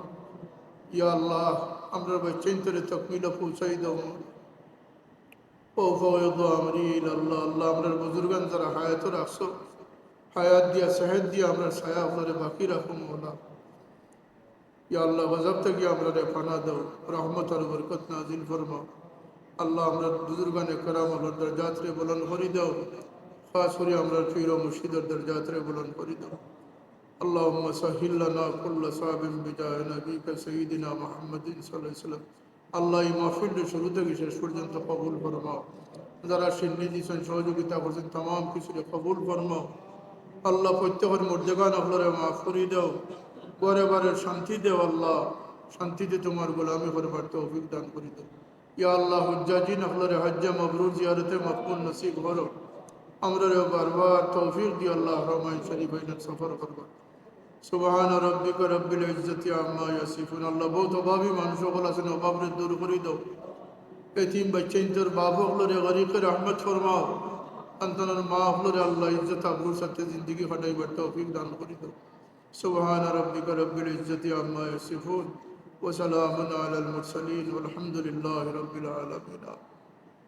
ইয়া আল্লাহ আমরা বাচ্চাইন্তরে তকমিলা পৌঁছাই দাও। ও ফওয়াদ আমরি আল্লাহ আল্লাহ আমরা বুজুর্গান যারা হায়াত রাখছো, হায়াত দিয়া সেহেদ দিয়া আমরা ছায়া আপনারে বাকি রাখো মৌলা। ইয়া আল্লাহ গজব থেকে আমরা পানা দাও, রহমত আর বরকত নাজিল ফরমাও। আল্লাহ আমরা বুজুর্গানে কারাম আল্লাহর দরজাতরে বুলন্দ করে দাও। খাস করে আমরা পীর ও মুর্শিদের দরজাতরে বুলন্দ করে দাও। اللهم سهل لنا كل صعب بجاه نبيك سيدنا محمد صلى الله عليه وسلم. আল্লাহ এই মাহফিলটা শুরু থেকে শেষ পর্যন্ত কবুল ফরমাও। যারা সিন্নি দিয়েছেন সহযোগিতা করছেন তাম কিছুরে কবুল ফরমাও। আল্লাহ প্রত্যেকের মর্যাদান আপনারা মাফ করে দাও। ঘরে ঘরে শান্তি দেও আল্লাহ, শান্তিতে তোমার গোলামি করবার তৌফিক দান করে দাও। ইয়া আল্লাহ হুজ্জাজিন আপনারা হজ্জে মাবরুর জিয়ারতে মকবুল নসিব করো। আমরা বারবার তৌফিক দিও আল্লাহ রহমান শরীফ সফর করবার। সুবহান রাব্বিকা রব্বিল ইজ্জতি আম্মা ইয়াসিফুন। আল্লাহ বহুত অভাবী মানুষ সকল আছেন, অভাবরে দূর করে দাও। এতিম বাচ্চাইন্তর বাপ হলরে গরিবের রহমত ফরমাও। সন্তানের মা হলরে আল্লাহ ইজ্জত আবরুর সাথে জিন্দগি কাটাইবার তৌফিক দান করে দাও। সুবহান রাব্বিকা রব্বিল ইজ্জতি আম্মা ইয়াসিফুন ওয়া সালামুন আলাল মুরসালিন ওয়ালহামদুলিল্লাহি রাব্বিল আলামিন।